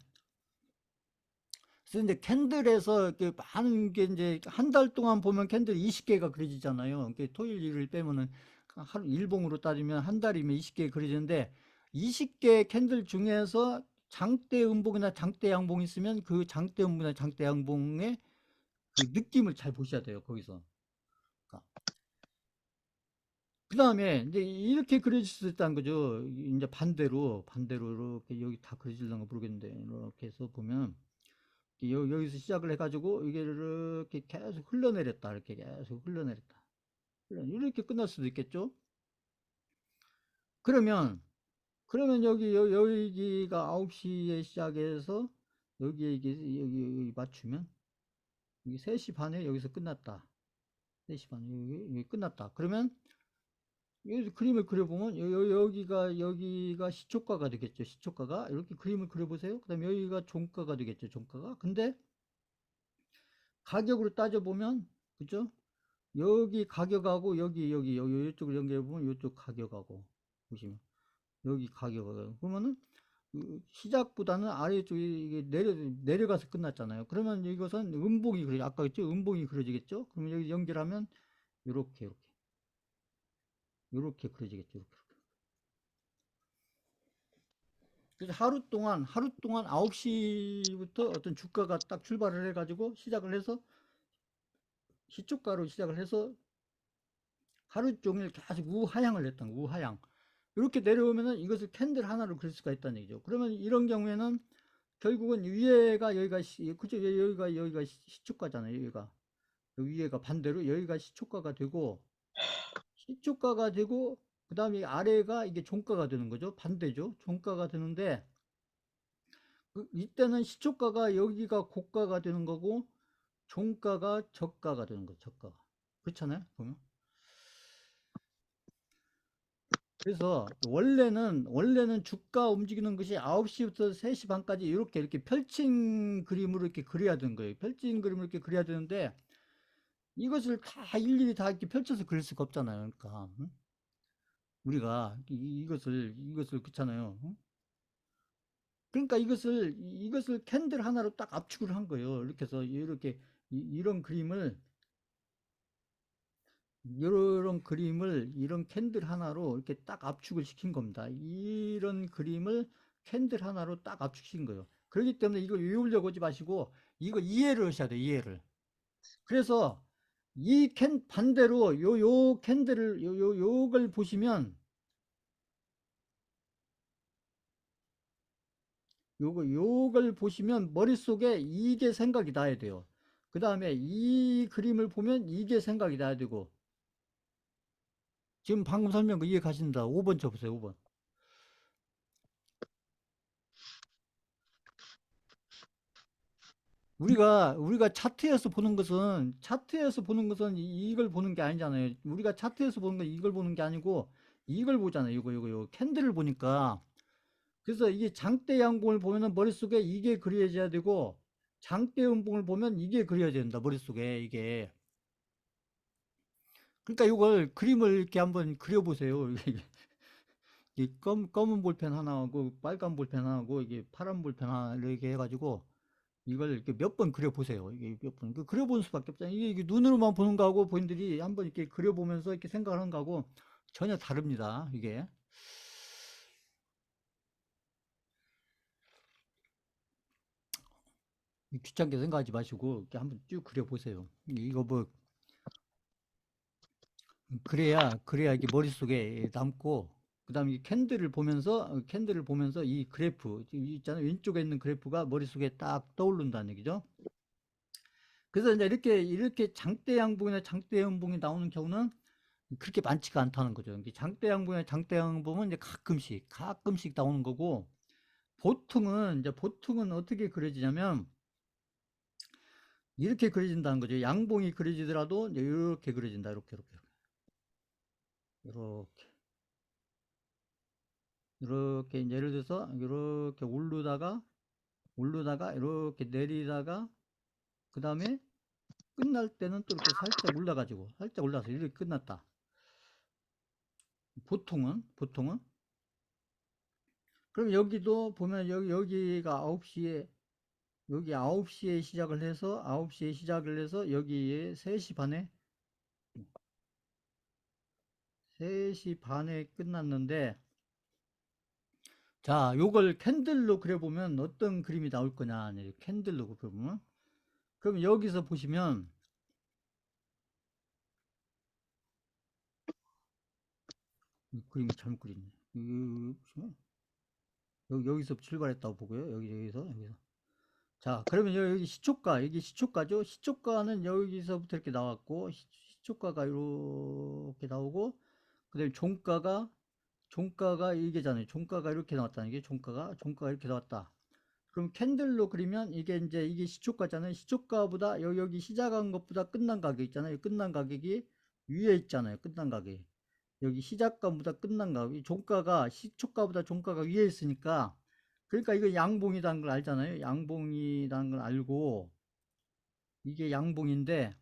그래서 이제 캔들에서 이렇게 많은 게, 이제 한 달 동안 보면 캔들 20개가 그려지잖아요. 토일 일을 빼면은 하루 일봉으로 따지면 한 달이면 20개 그려지는데, 20개 캔들 중에서 장대 음봉이나 장대 양봉이 있으면 그 장대 음봉이나 장대 양봉의 그 느낌을 잘 보셔야 돼요. 거기서. 그 다음에 이제 이렇게 그려질 수 있다는 거죠. 이제 반대로 이렇게 여기 다 그려질려나 모르겠는데, 이렇게 해서 보면 여기서 시작을 해가지고 이게 이렇게 계속 흘러내렸다. 이렇게 계속 흘러내렸다. 이렇게 끝날 수도 있겠죠. 그러면 여기가 9시에 시작해서 여기 맞추면, 여기 3시 반에 여기서 끝났다. 3시 반에 여기 끝났다. 그러면 여기서 그림을 그려보면 여기가 시초가가 되겠죠. 시초가가 이렇게 그림을 그려보세요. 그 다음에 여기가 종가가 되겠죠. 종가가. 근데 가격으로 따져보면, 그죠? 여기 가격하고 여기 이쪽을 연결해보면 이쪽 가격하고, 보시면 여기 가격하고, 그러면은 시작보다는 아래쪽에 이게 내려가서 끝났잖아요. 그러면 이것은 음봉이 그려, 아까 했죠? 음봉이 그려지겠죠? 그러면 여기 연결하면 이렇게 그려지겠죠. 그래서 하루 동안 9시부터 어떤 주가가 딱 출발을 해가지고 시작을 해서, 시초가로 시작을 해서 하루 종일 계속 우하향을 했던 거, 우하향. 이렇게 내려오면은 이것을 캔들 하나로 그릴 수가 있다는 얘기죠. 그러면 이런 경우에는 결국은 위에가 그죠? 여기가 시초가잖아요. 위에가 반대로 여기가 시초가가 되고, 그 다음에 아래가 이게 종가가 되는 거죠. 반대죠. 종가가 되는데, 이때는 시초가가 여기가 고가가 되는 거고, 종가가 저가가 되는 거죠. 저가가. 그렇잖아요. 보면. 그래서 원래는 주가 움직이는 것이 9시부터 3시 반까지 이렇게 펼친 그림으로 이렇게 그려야 되는 거예요. 펼친 그림으로 이렇게 그려야 되는데 이것을 다 일일이 다 이렇게 펼쳐서 그릴 수가 없잖아요. 그러니까 응? 우리가 이것을 그렇잖아요. 응? 그러니까 이것을 캔들 하나로 딱 압축을 한 거예요. 이렇게 해서 이렇게 이런 그림을 이런 캔들 하나로 이렇게 딱 압축을 시킨 겁니다. 이런 그림을 캔들 하나로 딱 압축시킨 거예요. 그렇기 때문에 이걸 외우려고 하지 마시고 이거 이해를 하셔야 돼요. 이해를. 그래서 이 반대로 요 캔들을 요걸 보시면 요걸 보시면 머릿속에 이게 생각이 나야 돼요. 그 다음에 이 그림을 보면 이게 생각이 나야 되고 지금 방금 설명 그 이해 가신다. 5번 쳐보세요. 5번. 우리가 차트에서 보는 것은 이걸 보는 게 아니잖아요. 우리가 차트에서 보는 건 이걸 보는 게 아니고 이걸 보잖아요. 이거 캔들을 보니까. 그래서 이게 장대 양봉을 보면은 머릿속에 이게 그려져야 되고 장대 음봉을 보면 이게 그려져야 된다. 머릿속에 이게. 그러니까 이걸 그림을 이렇게 한번 그려보세요. 이 검은 볼펜 하나하고 빨간 볼펜 하나하고 이게 파란 볼펜 하나 이렇게 해가지고 이걸 이렇게 몇 번 그려보세요. 이게 몇 번. 그려보는 수밖에 없잖아요. 이게 눈으로만 보는 거하고 본인들이 한번 이렇게 그려보면서 이렇게 생각을 하는 거하고 전혀 다릅니다. 이게. 귀찮게 생각하지 마시고 이렇게 한번 쭉 그려보세요. 이거 뭐, 그래야 이게 머릿속에 남고, 그 다음에 이 캔들을 보면서 이 그래프, 있잖아요. 왼쪽에 있는 그래프가 머릿속에 딱 떠오른다는 얘기죠. 그래서 이제 이렇게 장대 양봉이나 장대 음봉이 나오는 경우는 그렇게 많지가 않다는 거죠. 장대 양봉이나 장대 음봉은 이제 가끔씩 나오는 거고, 보통은 어떻게 그려지냐면, 이렇게 그려진다는 거죠. 양봉이 그려지더라도 이렇게 그려진다. 이렇게. 이렇게 이제 예를 들어서 이렇게 오르다가 이렇게 내리다가 그 다음에 끝날 때는 또 이렇게 살짝 올라가서 이렇게 끝났다. 보통은 그럼 여기도 보면 여기가 9시에 여기 9시에 시작을 해서 여기에 3시 반에 끝났는데, 자, 요걸 캔들로 그려보면 어떤 그림이 나올 거냐. 캔들로 그려보면. 그럼 여기서 보시면, 이 그림이 잘못 그리네. 보시면, 여기서 출발했다고 보고요. 여기서. 자, 그러면 여기 여기 시초가죠. 시초가는 여기서부터 이렇게 나왔고, 시초가가 이렇게 나오고, 그 다음에 종가가 이게잖아요. 종가가 이렇게 나왔다는 게 종가가 이렇게 나왔다. 그럼 캔들로 그리면 이게 시초가잖아요. 시초가보다 여기 시작한 것보다 끝난 가격 있잖아요. 끝난 가격이 위에 있잖아요. 끝난 가격이. 여기 시작가보다 끝난 가격이 시초가보다 종가가 위에 있으니까, 그러니까 이거 양봉이라는 걸 알잖아요. 양봉이라는 걸 알고 이게 양봉인데,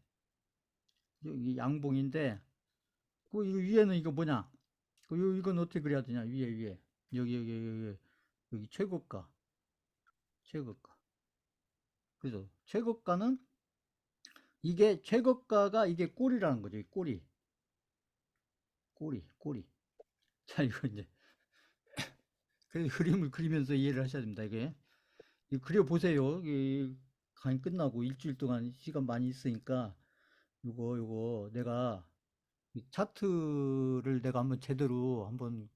여기 양봉인데 그 위에는 이거 뭐냐? 이건 어떻게 그려야 되냐? 위에 여기 최고가. 그래서 최고가가 이게 꼴이라는 거죠. 꼬리. 자, 이거 이제 그래서 그림을 그리면서 이해를 하셔야 됩니다. 이게 그려 보세요. 강의 끝나고 일주일 동안 시간 많이 있으니까 요거 내가 이 차트를 내가 한번 제대로 한번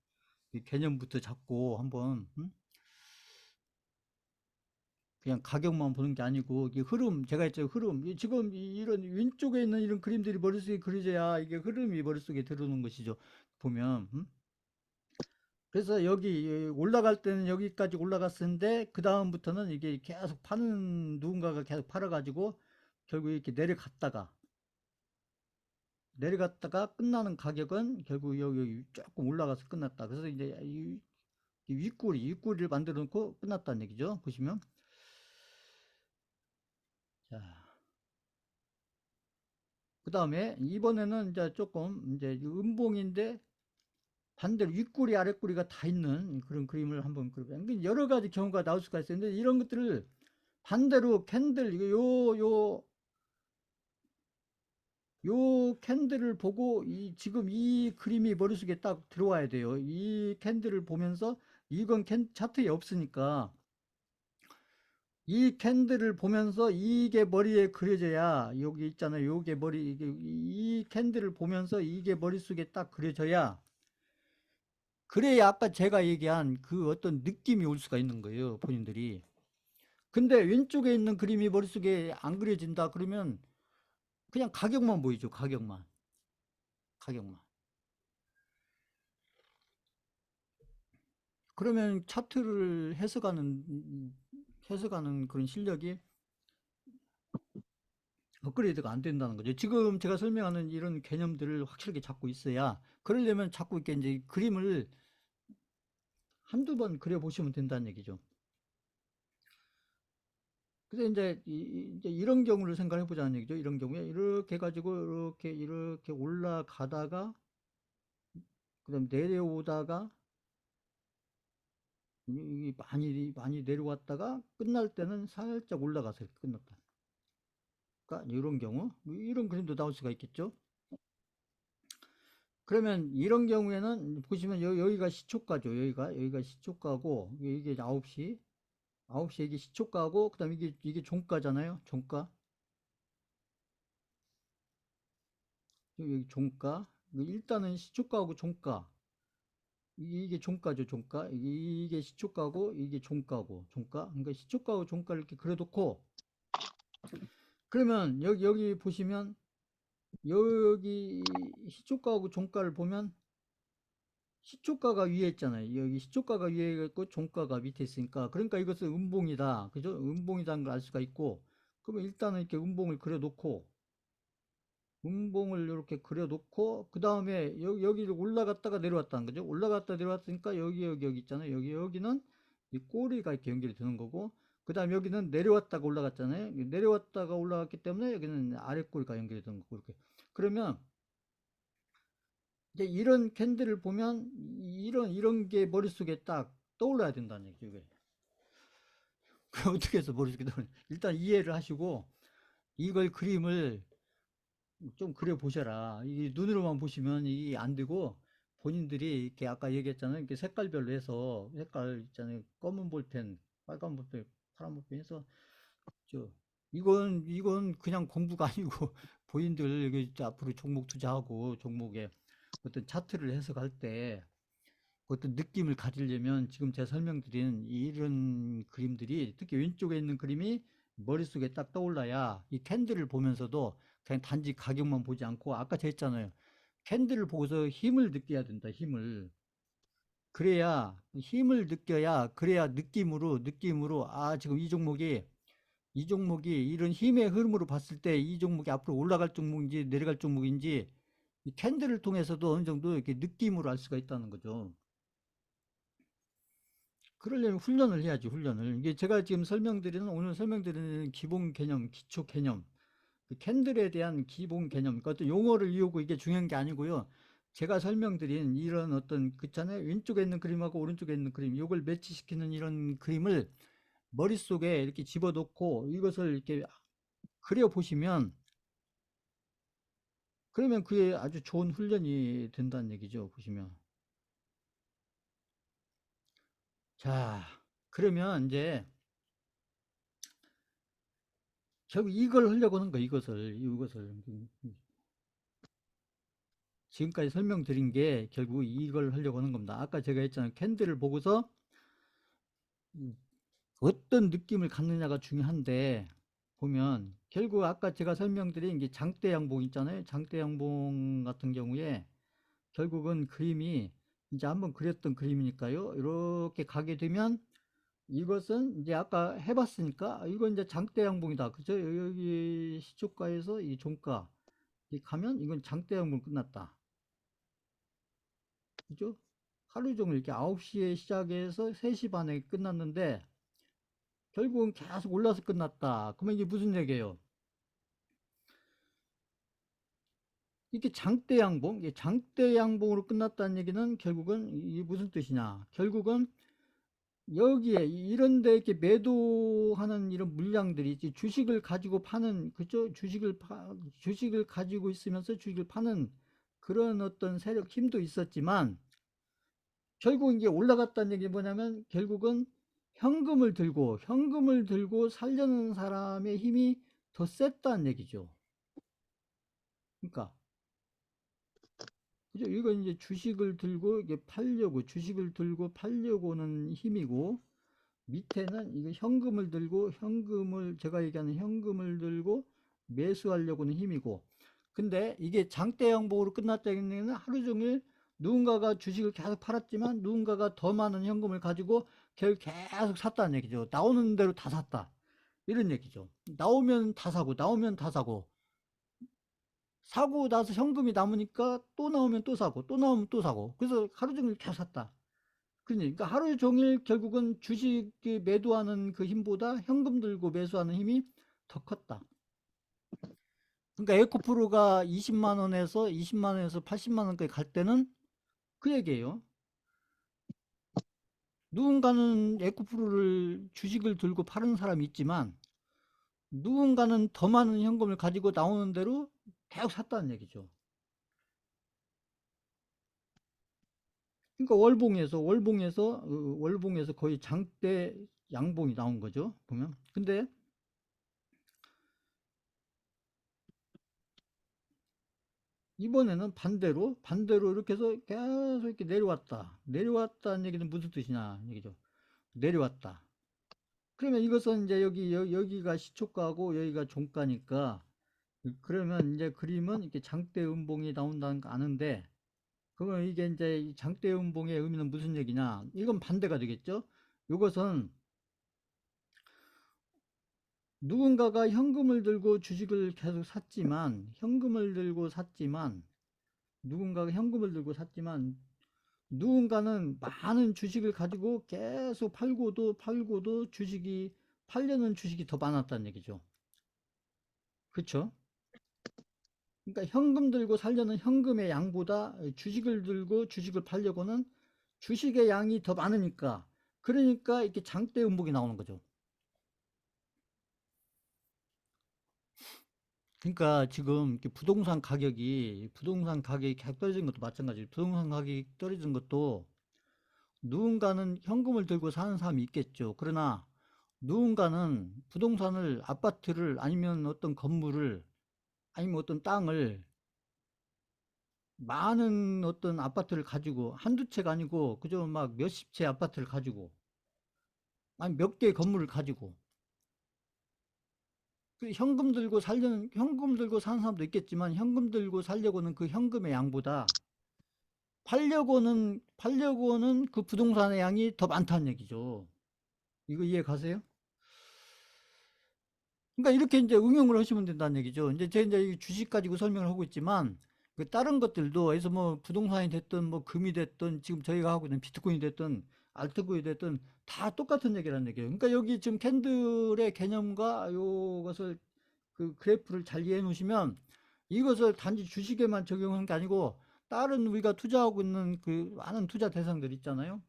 이 개념부터 잡고 한번, 응? 그냥 가격만 보는 게 아니고 이게 흐름, 제가 했죠. 흐름. 지금 이런 왼쪽에 있는 이런 그림들이 머릿속에 그려져야 이게 흐름이 머릿속에 들어오는 것이죠. 보면. 응? 그래서 여기 올라갈 때는 여기까지 올라갔었는데 그 다음부터는 이게 계속 누군가가 계속 팔아가지고 결국 이렇게 내려갔다가 내려갔다가 끝나는 가격은 결국 여기 조금 올라가서 끝났다. 그래서 이제 이 윗꼬리를 만들어 놓고 끝났다는 얘기죠. 보시면. 자, 그 다음에 이번에는 이제 조금 이제 음봉인데 반대로 윗꼬리 아랫꼬리가 다 있는 그런 그림을 한번 그려봐요. 여러 가지 경우가 나올 수가 있어요. 근데 이런 것들을 반대로 캔들, 이거 요 캔들을 보고 지금 이 그림이 머릿속에 딱 들어와야 돼요. 이 캔들을 보면서 이건 차트에 없으니까 이 캔들을 보면서 이게 머리에 그려져야 여기 있잖아요. 요게 이 캔들을 보면서 이게 머릿속에 딱 그려져야 그래야 아까 제가 얘기한 그 어떤 느낌이 올 수가 있는 거예요. 본인들이. 근데 왼쪽에 있는 그림이 머릿속에 안 그려진다 그러면 그냥 가격만 보이죠. 가격만. 그러면 차트를 해석하는 그런 실력이 업그레이드가 안 된다는 거죠. 지금 제가 설명하는 이런 개념들을 확실하게 잡고 있어야, 그러려면 자꾸 이렇게 이제 그림을 한두 번 그려보시면 된다는 얘기죠. 그래서 이제 이런 경우를 생각해 보자는 얘기죠. 이런 경우에 이렇게 해가지고 이렇게 올라가다가 그다음 내려오다가 이 많이 내려왔다가 끝날 때는 살짝 올라가서 이렇게 끝났다. 그러니까 이런 경우 이런 그림도 나올 수가 있겠죠. 그러면 이런 경우에는 보시면 여기가 시초가죠. 여기가 시초가고 이게 9시 이게 시초가고 그다음에 이게 종가잖아요. 종가. 여기 종가. 일단은 시초가하고 종가. 이게 종가죠, 종가. 이게 시초가고 이게 종가고 종가. 그러니까 시초가하고 종가를 이렇게 그려놓고 그러면 여기 보시면 여기 시초가하고 종가를 보면 시초가가 위에 있잖아요. 여기 시초가가 위에 있고 종가가 밑에 있으니까 그러니까 이것은 음봉이다. 그죠? 음봉이라는 걸 알 수가 있고 그러면 일단은 이렇게 음봉을 그려놓고 음봉을 이렇게 그려놓고 그 다음에 여기를 올라갔다가 내려왔다는 거죠. 올라갔다 내려왔으니까 여기 있잖아요. 여기는 이 꼬리가 이렇게 연결이 되는 거고 그 다음 여기는 내려왔다가 올라갔잖아요. 내려왔다가 올라갔기 때문에 여기는 아랫꼬리가 연결이 되는 거고 이렇게. 그러면 이제 이런 캔들을 보면 이런 게 머릿속에 딱 떠올라야 된다는 얘기죠. 이게. 어떻게 해서 머릿속에 떠올려? 일단 이해를 하시고 이걸 그림을 좀 그려 보셔라. 이게 눈으로만 보시면 이게 안 되고 본인들이 이렇게 아까 얘기했잖아요. 이렇게 색깔별로 해서 색깔 있잖아요. 검은 볼펜, 빨간 볼펜, 파란 볼펜 해서 저 이건 그냥 공부가 아니고 본인들 여기 앞으로 종목 투자하고 종목에 어떤 차트를 해석할 때 어떤 느낌을 가지려면 지금 제가 설명드린 이런 그림들이 특히 왼쪽에 있는 그림이 머릿속에 딱 떠올라야 이 캔들을 보면서도 그냥 단지 가격만 보지 않고 아까 제가 했잖아요. 캔들을 보고서 힘을 느껴야 된다. 힘을 느껴야 그래야 느낌으로 아 지금 이 종목이 이런 힘의 흐름으로 봤을 때 이 종목이 앞으로 올라갈 종목인지 내려갈 종목인지 이 캔들을 통해서도 어느 정도 이렇게 느낌으로 알 수가 있다는 거죠. 그러려면 훈련을 해야지, 훈련을. 이게 제가 지금 오늘 설명드리는 기본 개념, 기초 개념, 그 캔들에 대한 기본 개념, 그러니까 어떤 용어를 이용하고 이게 중요한 게 아니고요. 제가 설명드린 이런 어떤, 그렇잖아요. 왼쪽에 있는 그림하고 오른쪽에 있는 그림, 이걸 매치시키는 이런 그림을 머릿속에 이렇게 집어넣고 이것을 이렇게 그려보시면, 그러면 그게 아주 좋은 훈련이 된다는 얘기죠, 보시면. 자, 그러면 이제 결국 이걸 하려고 하는 거예요. 이것을 지금까지 설명드린 게 결국 이걸 하려고 하는 겁니다. 아까 제가 했잖아요. 캔들을 보고서 어떤 느낌을 갖느냐가 중요한데 보면 결국 아까 제가 설명드린 게 장대 양봉 있잖아요. 장대 양봉 같은 경우에 결국은 그림이 이제 한번 그렸던 그림이니까요. 이렇게 가게 되면 이것은 이제 아까 해봤으니까 이건 이제 장대 양봉이다. 그죠? 여기 시초가에서 이 종가. 이렇게 가면 이건 장대 양봉 끝났다. 그죠? 하루 종일 이렇게 9시에 시작해서 3시 반에 끝났는데 결국은 계속 올라서 끝났다. 그러면 이게 무슨 얘기예요? 이게 장대 양봉, 이게 장대 양봉으로 끝났다는 얘기는 결국은 이게 무슨 뜻이냐? 결국은 여기에 이런데 이렇게 매도하는 이런 물량들이 있지, 주식을 가지고 파는, 그죠? 주식을 가지고 있으면서 주식을 파는 그런 어떤 세력 힘도 있었지만 결국 이게 올라갔다는 얘기 뭐냐면 결국은 현금을 들고 살려는 사람의 힘이 더 셌다는 얘기죠. 그러니까 그죠? 이건 이제 주식을 들고 이게 팔려고, 주식을 들고 팔려고는 힘이고, 밑에는 이거 제가 얘기하는 현금을 들고 매수하려고는 힘이고, 근데 이게 장대 양봉으로 끝났다는 얘기는 하루 종일 누군가가 주식을 계속 팔았지만 누군가가 더 많은 현금을 가지고 계속 샀다는 얘기죠. 나오는 대로 다 샀다. 이런 얘기죠. 나오면 다 사고, 나오면 다 사고, 사고 나서 현금이 남으니까 또 나오면 또 사고, 또 나오면 또 사고. 그래서 하루 종일 계속 샀다. 그러니까 하루 종일 결국은 주식 매도하는 그 힘보다 현금 들고 매수하는 힘이 더 컸다. 그러니까 에코프로가 20만 원에서 80만 원까지 갈 때는 그 얘기예요. 누군가는 에코프로를 주식을 들고 파는 사람이 있지만 누군가는 더 많은 현금을 가지고 나오는 대로 계속 샀다는 얘기죠. 그러니까 월봉에서 거의 장대 양봉이 나온 거죠. 보면. 근데 이번에는 반대로 이렇게 해서 계속 이렇게 내려왔다는 얘기는 무슨 뜻이냐 얘기죠. 내려왔다. 그러면 이것은 이제 여기가 시초가고 여기가 종가니까, 그러면 이제 그림은 이렇게 장대 음봉이 나온다는 거 아는데, 그러면 이게 이제 장대 음봉의 의미는 무슨 얘기냐? 이건 반대가 되겠죠? 이것은 누군가가 현금을 들고 주식을 계속 누군가가 현금을 들고 샀지만 누군가는 많은 주식을 가지고 계속 팔고도 팔려는 주식이 더 많았다는 얘기죠. 그렇죠? 그러니까 현금 들고 살려는 현금의 양보다 주식을 들고 주식을 팔려고는 주식의 양이 더 많으니까, 그러니까 이렇게 장대 음봉이 나오는 거죠. 그러니까 지금 이렇게 부동산 가격이 계속 떨어진 것도 마찬가지예요. 부동산 가격이 떨어진 것도 누군가는 현금을 들고 사는 사람이 있겠죠. 그러나 누군가는 부동산을, 아파트를, 아니면 어떤 건물을, 아니면 어떤 땅을, 많은 어떤 아파트를 가지고, 한두 채가 아니고 그저 막 몇십 채 아파트를 가지고, 아니 몇 개의 건물을 가지고, 그 현금 들고 사는 사람도 있겠지만 현금 들고 살려고는 그 현금의 양보다 팔려고는 그 부동산의 양이 더 많다는 얘기죠. 이거 이해 가세요? 그러니까 이렇게 이제 응용을 하시면 된다는 얘기죠. 이제 제가 이제 주식 가지고 설명을 하고 있지만, 그 다른 것들도, 해서 뭐 부동산이 됐든 뭐 금이 됐든 지금 저희가 하고 있는 비트코인이 됐든 알트코인이 됐든 다 똑같은 얘기라는 얘기예요. 그러니까 여기 지금 캔들의 개념과 요것을, 그 그래프를 잘 이해해 놓으시면 이것을 단지 주식에만 적용하는 게 아니고 다른 우리가 투자하고 있는 그 많은 투자 대상들 있잖아요.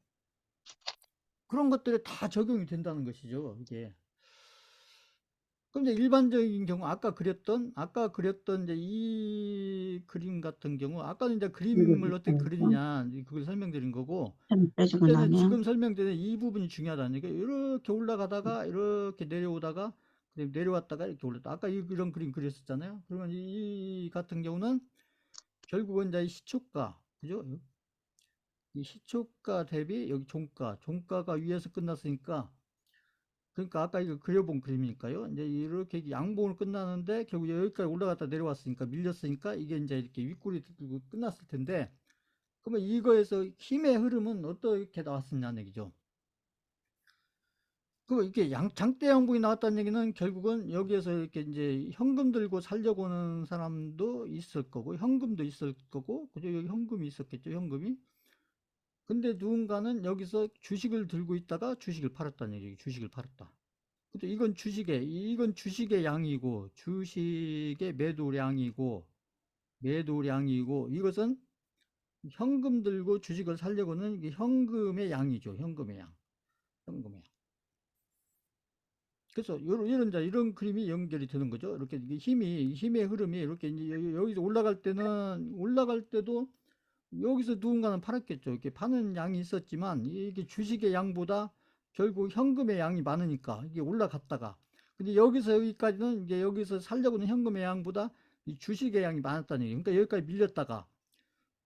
그런 것들에 다 적용이 된다는 것이죠, 이게. 그런데 일반적인 경우, 아까 그렸던 이제 이 그림 같은 경우, 아까는 이제 그림을 어떻게 그리느냐 그걸 설명드린 거고, 빼주고 이제는 나면 지금 설명드린 이 부분이 중요하다는 얘기예요. 이렇게 올라가다가 이렇게 내려오다가, 내려왔다가 이렇게 올랐다. 아까 이런 그림 그렸었잖아요. 그러면 이 같은 경우는 결국은 이제 시초가, 그죠? 이 시초가 대비 여기 종가가 위에서 끝났으니까, 그러니까 아까 이거 그려본 그림이니까요. 이제 이렇게 양봉을 끝나는데 결국 여기까지 올라갔다 내려왔으니까, 밀렸으니까 이게 이제 이렇게 윗꼬리 들고 끝났을 텐데, 그러면 이거에서 힘의 흐름은 어떻게 나왔느냐는 얘기죠. 그 이게 장대 양봉이 나왔다는 얘기는 결국은 여기에서 이렇게 이제 현금 들고 살려고 하는 사람도 있을 거고, 현금도 있을 거고, 그죠? 여기 현금이 있었겠죠, 현금이. 근데 누군가는 여기서 주식을 들고 있다가 주식을 팔았다는 얘기, 주식을 팔았다. 근데 이건 주식의 양이고, 주식의 매도량이고, 이것은 현금 들고 주식을 살려고는 이게 현금의 양이죠, 현금의 양. 현금의 양. 그래서 이런 그림이 연결이 되는 거죠. 이렇게 힘의 흐름이 이렇게 이제 여기서 올라갈 때도 여기서 누군가는 팔았겠죠. 이렇게 파는 양이 있었지만 이게 주식의 양보다 결국 현금의 양이 많으니까 이게 올라갔다가, 근데 여기서 여기까지는 이제 여기서 살려고는 현금의 양보다 이 주식의 양이 많았다는 얘기. 그러니까 여기까지 밀렸다가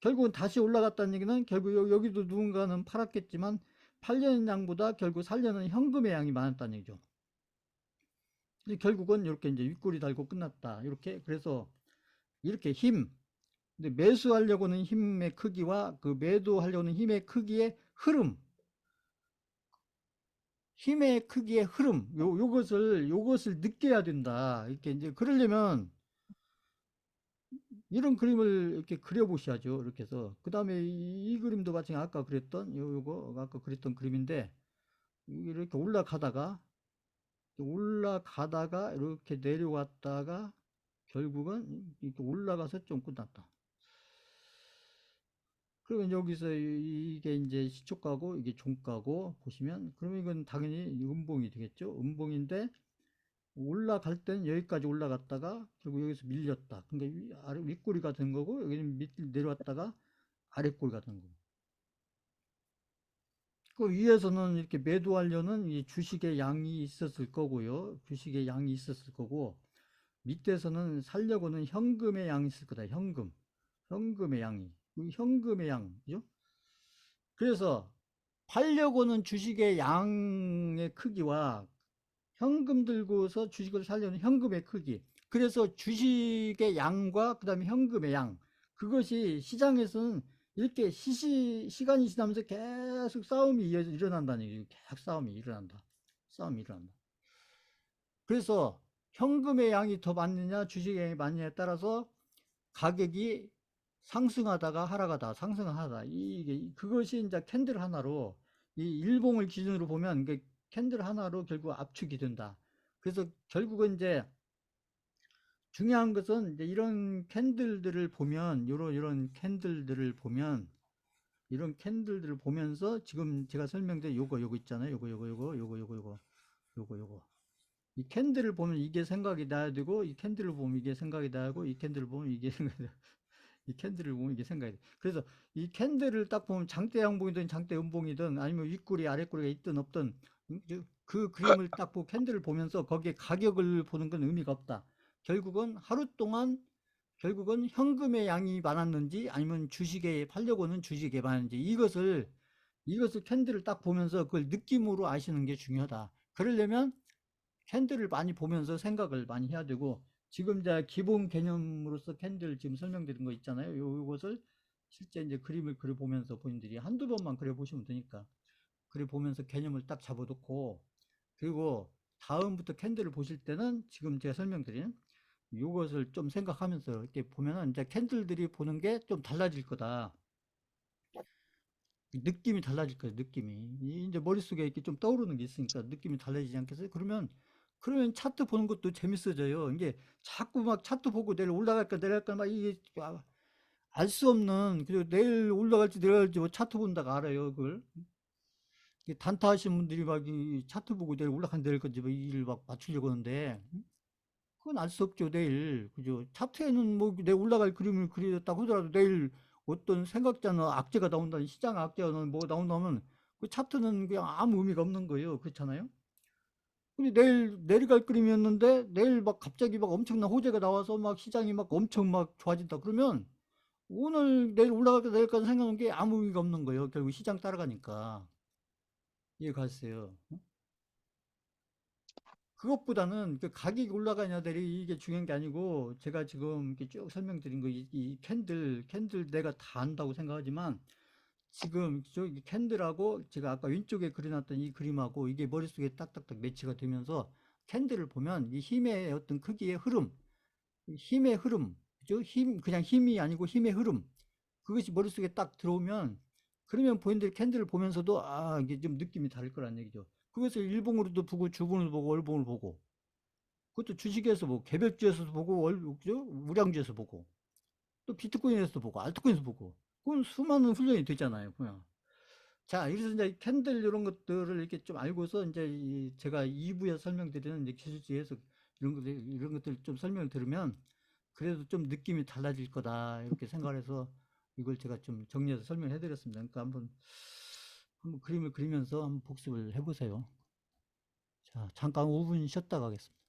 결국은 다시 올라갔다는 얘기는 결국 여기도 누군가는 팔았겠지만 팔려는 양보다 결국 살려는 현금의 양이 많았다는 얘기죠. 결국은 이렇게 이제 윗꼬리 달고 끝났다. 이렇게. 그래서 이렇게 근데 매수하려고는 힘의 크기와 그 매도하려는 힘의 크기의 흐름, 요것을 느껴야 된다. 이렇게 이제 그러려면 이런 그림을 이렇게 그려보셔야죠. 이렇게 해서. 그 다음에 이 그림도 마찬가지 아까 그랬던 그림인데, 이렇게 올라가다가 이렇게 내려왔다가 결국은 이렇게 올라가서 좀 끝났다. 그러면 여기서 이게 이제 시초가고 이게 종가고 보시면, 그러면 이건 당연히 음봉이 되겠죠. 음봉인데 올라갈 때는 여기까지 올라갔다가 결국 여기서 밀렸다. 그러니까 윗꼬리가 된 거고, 여기는 내려왔다가 아랫꼬리가 된 거고. 그 위에서는 이렇게 매도하려는 이 주식의 양이 있었을 거고요. 주식의 양이 있었을 거고, 밑에서는 살려고는 현금의 양이 있을 거다. 현금의 양이. 현금의 양. 그죠? 그래서 팔려고는 주식의 양의 크기와 현금 들고서 주식을 살려는 현금의 크기. 그래서 주식의 양과 그 다음에 현금의 양. 그것이 시장에서는 이렇게 시간이 지나면서 계속 싸움이 일어난다는 얘기예요. 계속 싸움이 일어난다. 그래서 현금의 양이 더 많느냐, 주식의 양이 많느냐에 따라서 가격이 상승하다가 하락하다, 상승하다. 그것이 이제 캔들 하나로, 이 일봉을 기준으로 보면 캔들 하나로 결국 압축이 된다. 그래서 결국은 이제 중요한 것은 이제 이런 캔들들을 보면, 이런 캔들들을 보면서 지금 제가 설명드린 요거 있잖아요. 요거. 이 캔들을 보면 이게 생각이 나야 되고, 이 캔들을 보면 이게 생각이 나고, 이 캔들을 보면 이게 생각이 나. 이 캔들을 보면 이게 생각이 돼. 그래서 이 캔들을 딱 보면 장대 양봉이든 장대 음봉이든 아니면 윗꼬리 아랫꼬리가 있든 없든, 그 그림을 딱 보고 캔들을 보면서 거기에 가격을 보는 건 의미가 없다. 결국은 하루 동안 결국은 현금의 양이 많았는지 아니면 주식에 팔려고는 주식에 많은지, 이것을 캔들을 딱 보면서 그걸 느낌으로 아시는 게 중요하다. 그러려면 캔들을 많이 보면서 생각을 많이 해야 되고, 지금 이제 기본 개념으로서 캔들 지금 설명드린 거 있잖아요. 요것을 실제 이제 그림을 그려보면서 본인들이 한두 번만 그려보시면 되니까 그려보면서 개념을 딱 잡아놓고, 그리고 다음부터 캔들을 보실 때는 지금 제가 설명드린 요것을 좀 생각하면서 이렇게 보면은 이제 캔들들이 보는 게 좀 달라질 거다. 느낌이 달라질 거예요, 느낌이. 이제 머릿속에 이렇게 좀 떠오르는 게 있으니까 느낌이 달라지지 않겠어요? 그러면 차트 보는 것도 재밌어져요. 이게 자꾸 막 차트 보고 내일 올라갈까 내려갈까 막 이게 알 수 없는, 그리고 내일 올라갈지 내려갈지 뭐 차트 본다가 알아요, 그걸. 단타 하시는 분들이 막 이 차트 보고 내일 올라간 내릴 건지 막 이를 막 맞추려고 하는데, 그건 알 수 없죠, 내일. 그죠? 차트에는 뭐 내일 올라갈 그림을 그리셨다고 하더라도 내일 어떤 생각자나 악재가 나온다는, 시장 악재가 뭐 나온다면 그 차트는 그냥 아무 의미가 없는 거예요. 그렇잖아요? 근데 내일 내려갈 그림이었는데 내일 막 갑자기 막 엄청난 호재가 나와서 막 시장이 막 엄청 막 좋아진다. 그러면 오늘 내일 올라갈까 내릴까 생각하는 게 아무 의미가 없는 거예요. 결국 시장 따라가니까. 이해가세요? 그것보다는 그 가격이 올라가냐 내리 이게 중요한 게 아니고, 제가 지금 이렇게 쭉 설명드린 거, 이 캔들 내가 다 안다고 생각하지만 지금 저기 캔들하고 제가 아까 왼쪽에 그려놨던 이 그림하고 이게 머릿속에 딱딱딱 매치가 되면서 캔들을 보면 이 힘의 어떤 크기의 흐름, 이 힘의 흐름, 그죠? 그냥 힘이 아니고 힘의 흐름. 그것이 머릿속에 딱 들어오면, 그러면 본인들 캔들을 보면서도, 아, 이게 좀 느낌이 다를 거란 얘기죠. 그것을 일봉으로도 보고, 주봉으로 보고, 월봉을 보고, 그것도 주식에서 보고, 개별주에서도 보고, 그죠? 우량주에서 보고, 또 비트코인에서도 보고, 알트코인에서 보고, 그건 수많은 훈련이 되잖아요, 그냥. 자, 그래서 이제 캔들 이런 것들을 이렇게 좀 알고서 이제 제가 2부에 설명드리는 이제 기술지 해석 이런 것들 좀 설명을 들으면 그래도 좀 느낌이 달라질 거다 이렇게 생각을 해서 이걸 제가 좀 정리해서 설명해 드렸습니다. 그러니까 한번 그림을 그리면서 한번 복습을 해보세요. 자, 잠깐 5분 쉬었다 가겠습니다.